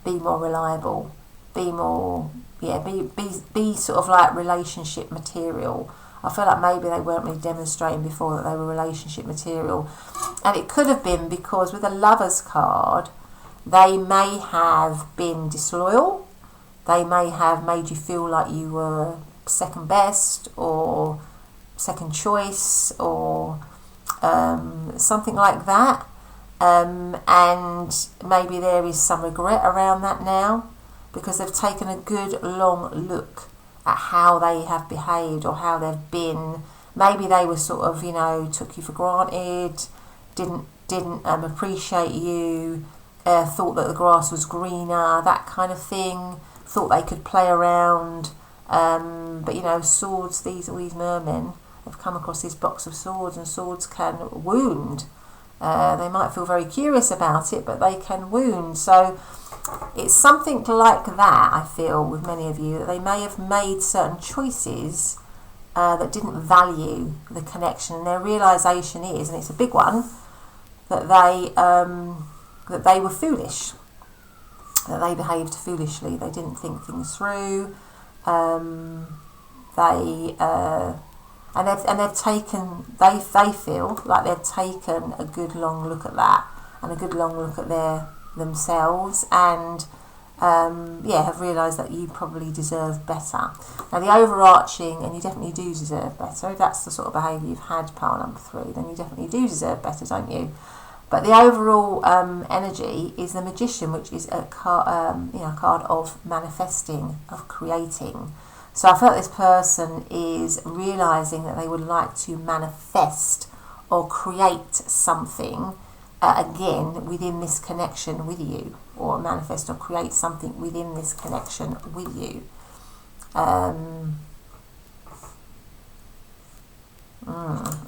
reliable, be sort of like relationship material. I feel like maybe they weren't really demonstrating before that they were relationship material. And it could have been because with the Lovers card, they may have been disloyal. They may have made you feel like you were second best or second choice or something like that. And maybe there is some regret around that now, because they've taken a good long look at how they have behaved or how they've been. Maybe they were sort of, took you for granted, didn't appreciate you, thought that the grass was greener, that kind of thing, thought they could play around. But swords, all these mermen have come across this box of swords, and swords can wound. They might feel very curious about it, but they can wound. So it's something like that, I feel, with many of you, that they may have made certain choices that didn't value the connection, and their realisation is, and it's a big one, that they were foolish, that they behaved foolishly, they didn't think things through, they feel like they've taken a good long look at that, and a good long look at themselves, and have realised that you probably deserve better. Now the overarching, and you definitely do deserve better, if that's the sort of behaviour you've had, pile number 3, then you definitely do deserve better, don't you? But the overall energy is the Magician, which is a card of manifesting, of creating. So I feel like this person is realising that they would like to manifest or create something again within this connection with you, or manifest or create something within this connection with you.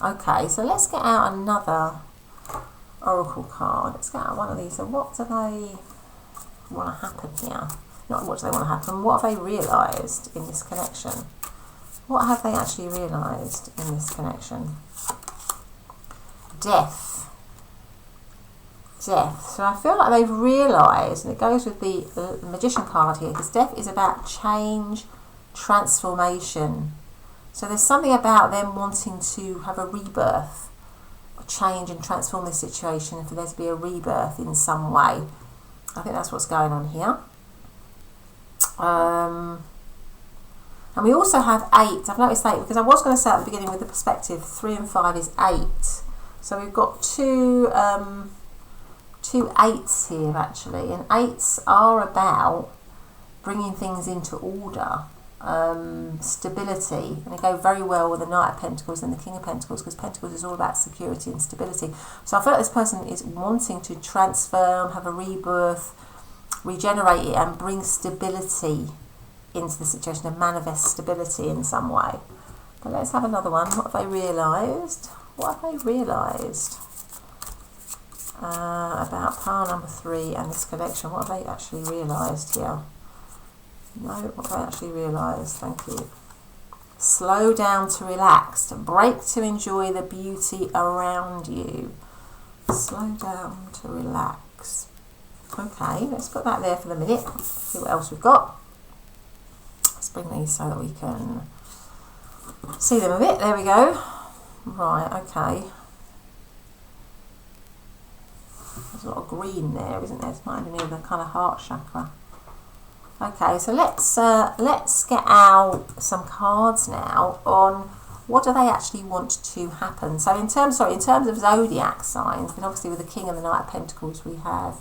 Okay, so let's get out another Oracle card. Let's get out one of these. So what do they want to happen here? Not what do they want to happen, what have they realised in this connection? What have they actually realised in this connection? Death. So I feel like they've realised, and it goes with the Magician card here, because death is about change, transformation. So there's something about them wanting to have a rebirth, change and transform this situation, and for there to be a rebirth in some way. I think that's what's going on here. And we also have 8. I've noticed 8 because I was going to say at the beginning with the perspective 3 and 5 is 8. So we've got two 8s here actually, and 8s are about bringing things into order, stability, and they go very well with the Knight of Pentacles and the King of Pentacles, because Pentacles is all about security and stability. So I feel like this person is wanting to transform, have a rebirth, regenerate it, and bring stability into the situation, and manifest stability in some way. But let's have another one. What have they realised? What have they realised about pile number 3 and this connection? What have they actually realised here? No, what have they actually realised? Thank you. Slow down to relax. Break to enjoy the beauty around you. Slow down to relax. Okay, let's put that there for the minute. See what else we've got. Let's bring these so that we can see them a bit. There we go. Right, okay. There's a lot of green there, isn't there? It's reminding me of the kind of heart chakra. Okay, so let's get out some cards now on what do they actually want to happen. So in terms of zodiac signs, then obviously with the King and the Knight of Pentacles we have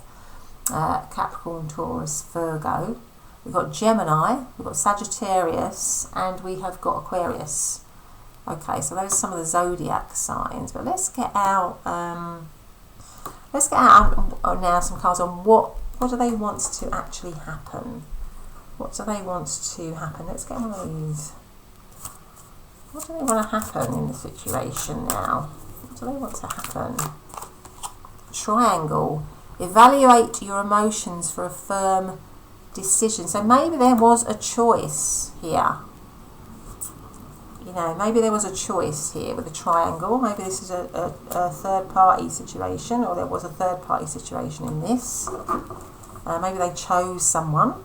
Capricorn, Taurus, Virgo. We've got Gemini, we've got Sagittarius, and we have got Aquarius. Okay, so those are some of the zodiac signs. But let's get out now some cards on what do they want to actually happen. What do they want to happen? Let's get one of these. What do they want to happen in the situation now? What do they want to happen? Triangle. Evaluate your emotions for a firm decision. So maybe there was a choice here. You know, maybe there was a choice here with a triangle. Maybe this is a third party situation, or there was a third party situation in this. Maybe they chose someone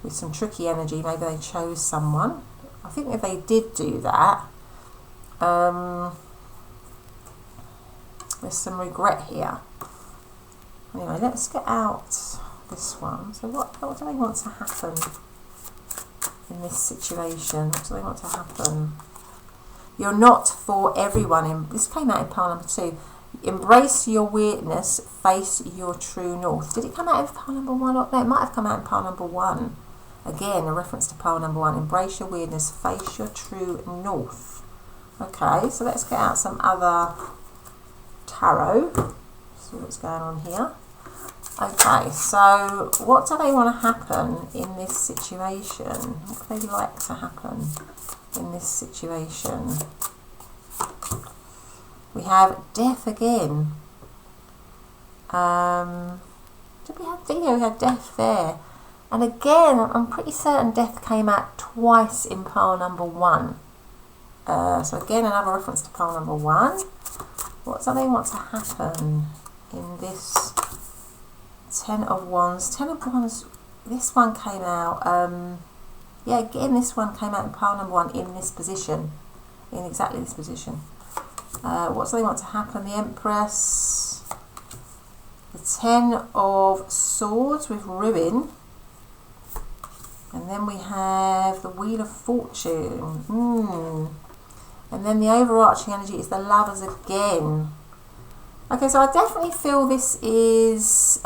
with some tricky energy. Maybe they chose someone. I think if they did do that, there's some regret here. Anyway, let's get out this one. So what do they want to happen in this situation? What do they want to happen? You're not for everyone. This came out in pile number 2. Embrace your weirdness, face your true north. Did it come out in pile number 1? No, it might have come out in pile number 1. Again, a reference to pile number 1. Embrace your weirdness, face your true north. Okay, so let's get out some other tarot. See what's going on here. Okay, so what do they want to happen in this situation? What do they like to happen in this situation? We have death again. Did we have we had death there? And again, I'm pretty certain death came out twice in pile number 1. So again, another reference to pile number 1. What do they want to happen in this 10 of Wands? 10 of Wands, this one came out, yeah, again, this one came out in pile number 1 in this position, in exactly this position. What do they want to happen? The Empress, the 10 of Swords with Ruin, and then we have the Wheel of Fortune. And then the overarching energy is the Lovers again. Okay, so I definitely feel this is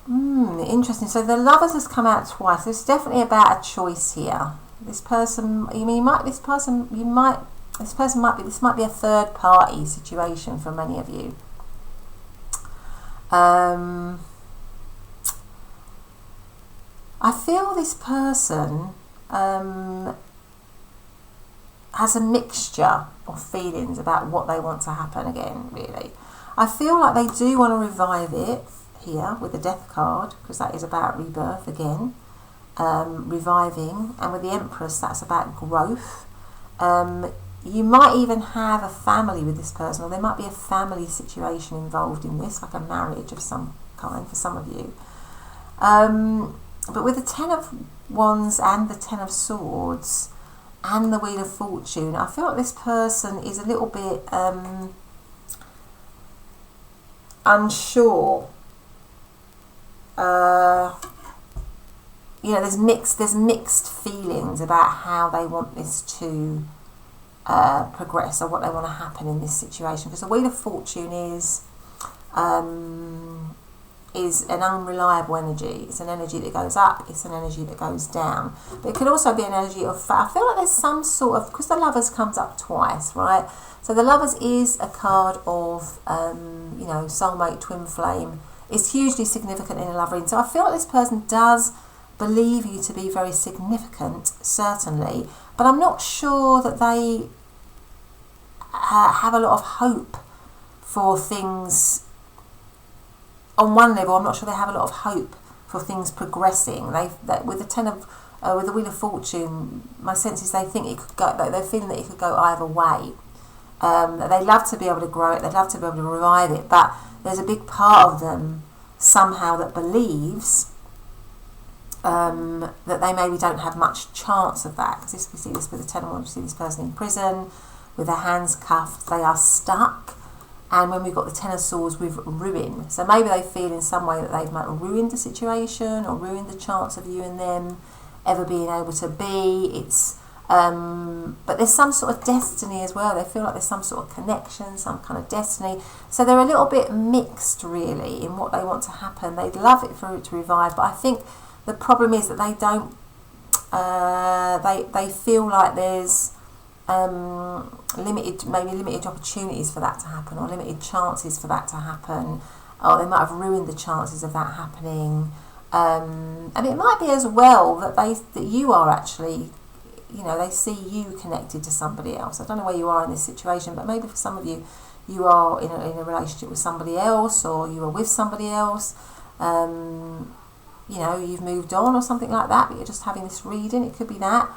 interesting. So the Lovers has come out twice. It's definitely about a choice here. This person, this might be a third party situation for many of you. I feel this person has a mixture of feelings about what they want to happen again, really. I feel like they do want to revive it here with the Death card, because that is about rebirth again, reviving, and with the Empress, that's about growth. You might even have a family with this person, or there might be a family situation involved in this, like a marriage of some kind for some of you. But with the 10 of Wands and the 10 of Swords and the Wheel of Fortune, I feel like this person is a little bit unsure. There's mixed feelings about how they want this to progress, or what they want to happen in this situation. Because the Wheel of Fortune is an unreliable energy. It's an energy that goes up, it's an energy that goes down. But it could also be an energy of, I feel like there's some sort of, because the Lovers comes up twice, right? So the Lovers is a card of, soulmate, twin flame. It's hugely significant in a love reading. So I feel like this person does believe you to be very significant, certainly. But I'm not sure that they have a lot of hope for things. On one level, I'm not sure they have a lot of hope for things progressing. With the 10 of, with the Wheel of Fortune, my sense is they think it could go. They're feeling that it could go either way. They'd love to be able to grow it. They'd love to be able to revive it. But there's a big part of them somehow that believes that they maybe don't have much chance of that. Because we see this with the 10 of Wands. We see this person in prison with their hands cuffed. They are stuck. And when we've got the 10 of Swords with ruin. So maybe they feel in some way that they've ruined the situation, or ruined the chance of you and them ever being able to be. It's But there's some sort of destiny as well. They feel like there's some sort of connection, some kind of destiny. So they're a little bit mixed, really, in what they want to happen. They'd love it for it to revive, but I think the problem is that they don't. They feel like there's limited opportunities for that to happen, or limited chances for that to happen, or they might have ruined the chances of that happening. And it might be as well that you are actually, they see you connected to somebody else. I don't know where you are in this situation, but maybe for some of you, you are in a relationship with somebody else, or you are with somebody else. You've moved on or something like that, but you're just having this reading. It could be that.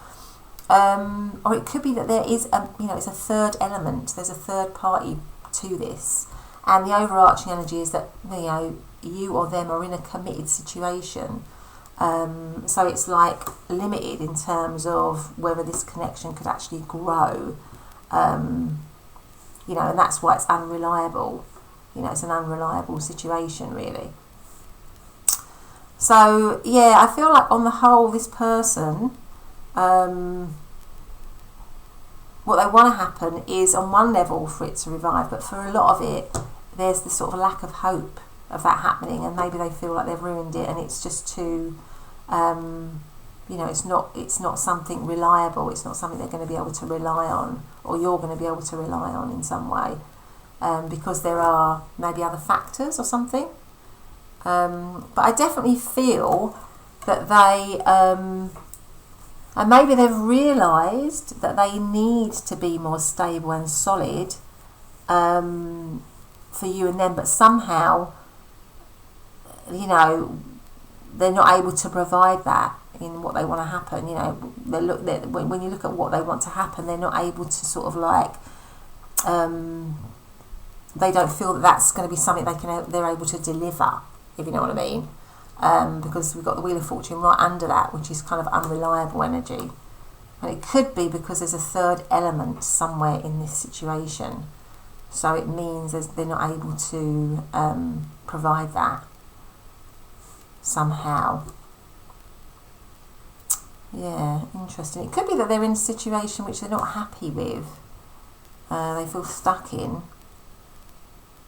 Or it could be that there is it's a third element. There's a third party to this. And the overarching energy is that, you or them are in a committed situation. So it's like limited in terms of whether this connection could actually grow. And that's why it's unreliable. It's an unreliable situation, really. So, yeah, I feel like on the whole, this person, what they want to happen is on one level for it to revive, but for a lot of it, there's this sort of lack of hope of that happening, and maybe they feel like they've ruined it, and it's just too, it's not something reliable. It's not something they're going to be able to rely on, or you're going to be able to rely on in some way, because there are maybe other factors or something. But I definitely feel that they, and maybe they've realised that they need to be more stable and solid for you and them, but somehow, they're not able to provide that in what they want to happen. When you look at what they want to happen, they're not able to sort of like, they don't feel that that's going to be something they're able to deliver, if you know what I mean. Because we've got the Wheel of Fortune right under that, which is kind of unreliable energy. And it could be because there's a third element somewhere in this situation. So it means they're not able to provide that somehow. Yeah, interesting. It could be that they're in a situation which they're not happy with. They feel stuck in.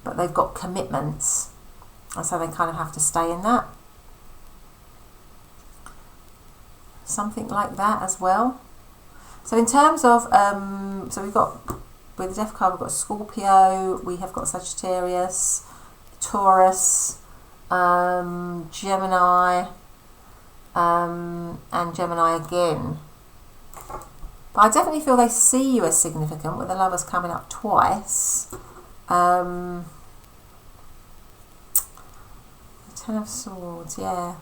But they've got commitments. And so they kind of have to stay in that. Something like that as well. So in terms of, so we've got, with the Death card, we've got Scorpio, we have got Sagittarius, Taurus, Gemini, and Gemini again. But I definitely feel they see you as significant, with the Lovers coming up twice. Ten of Swords, yeah.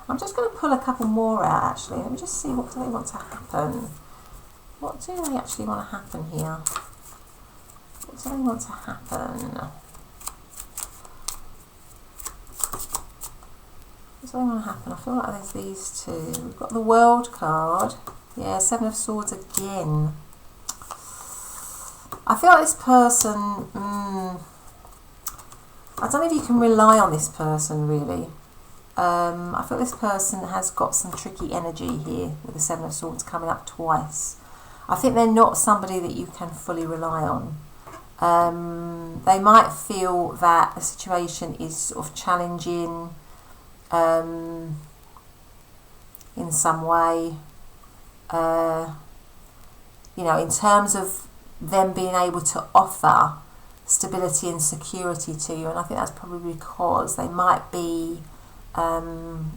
I'm just going to pull a couple more out, actually. Let me just see, what do they want to happen? What do they actually want to happen here? What do they want to happen? What do they want to happen? I feel like there's these two. We've got the World card. Yeah, Seven of Swords again. I feel like this person, I don't know if you can rely on this person, really. I feel this person has got some tricky energy here with the Seven of Swords coming up twice. I think they're not somebody that you can fully rely on. They might feel that the situation is sort of challenging in some way. In terms of them being able to offer stability and security to you, and I think that's probably because they might be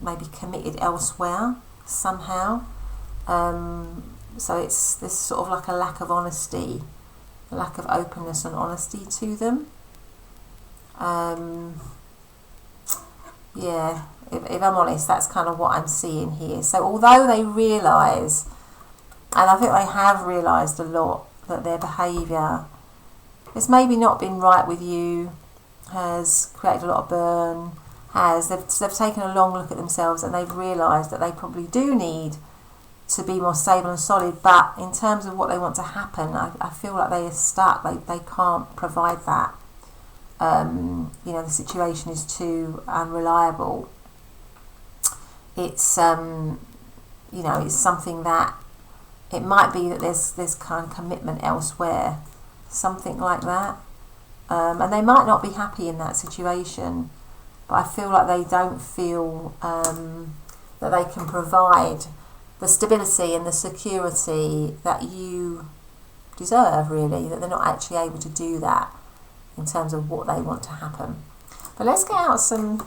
maybe committed elsewhere somehow. So it's this sort of like a lack of honesty, a lack of openness and honesty to them. Yeah, if I'm honest, that's kind of what I'm seeing here. So although they realise, and I think they have realised a lot, that their behaviour has maybe not been right with you, has created a lot of burn, they've taken a long look at themselves, and they've realised that they probably do need to be more stable and solid, but in terms of what they want to happen, I feel like they are stuck. They can't provide that. The situation is too unreliable. It's it's something that it might be that there's kind of commitment elsewhere, something like that. And they might not be happy in that situation, but I feel like they don't feel that they can provide the stability and the security that you deserve, really, that they're not actually able to do that in terms of what they want to happen. But let's get out some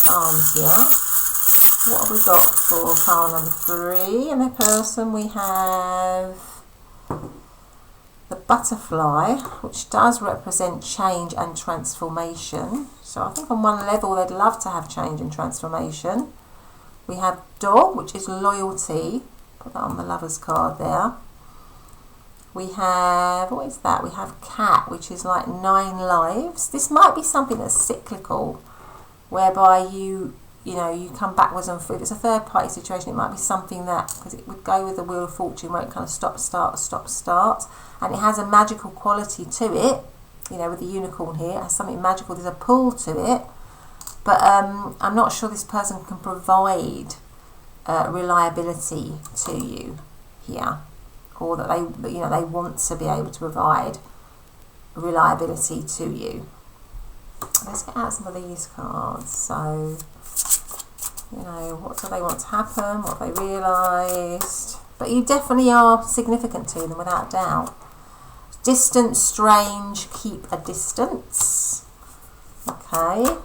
charms here. What have we got for pile number 3? In the person we have the butterfly, which does represent change and transformation. So I think on one level they'd love to have change and transformation. We have dog, which is loyalty. Put that on the lover's card there. We have, what is that? We have cat, which is like 9 lives. This might be something that's cyclical, whereby you come backwards and forth. If it's a third party situation, it might be something that, because it would go with the Wheel of Fortune, where it kind of stop, start. And it has a magical quality to it, with the unicorn here. It has something magical. There's a pull to it. But I'm not sure this person can provide reliability to you here, or that they want to be able to provide reliability to you. Let's get out some of these cards. So, what do they want to happen? What have they realised? But you definitely are significant to them, without doubt. Distant, strange, keep a distance. Okay.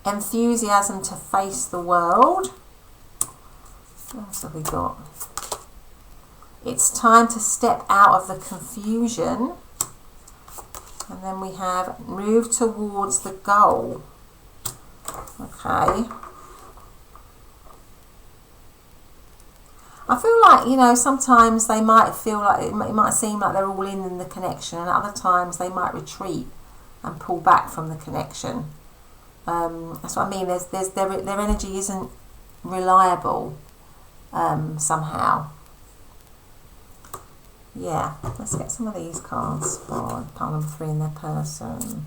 Enthusiasm to face the world. What else have we got? It's time to step out of the confusion. And then we have move towards the goal. Okay. I feel like, sometimes they might feel like it might seem like they're all in the connection, and other times they might retreat and pull back from the connection. That's what I mean. Their energy isn't reliable somehow. Yeah, let's get some of these cards for pile number 3 in their person.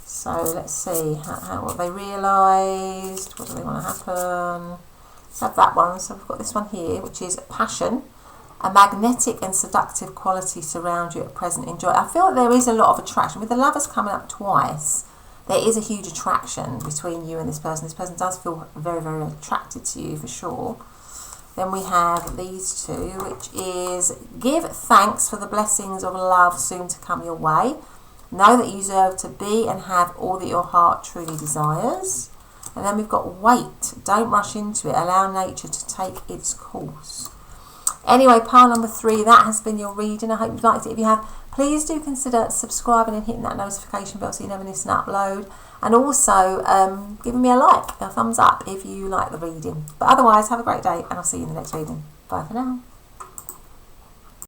So let's see what they realised. What do they want to happen? Let's have that one. So we've got this one here, which is passion. A magnetic and seductive quality surround you at present. Enjoy. I feel like there is a lot of attraction. With the lovers coming up twice, there is a huge attraction between you and this person. This person does feel very, very attracted to you, for sure. Then we have these two, which is give thanks for the blessings of love soon to come your way. Know that you deserve to be and have all that your heart truly desires. And then we've got wait. Don't rush into it. Allow nature to take its course. Anyway, pile number 3, that has been your reading. I hope you've liked it. If you have, please do consider subscribing and hitting that notification bell so you never miss an upload. And also giving me a like, a thumbs up if you like the reading. But otherwise, have a great day and I'll see you in the next reading. Bye for now.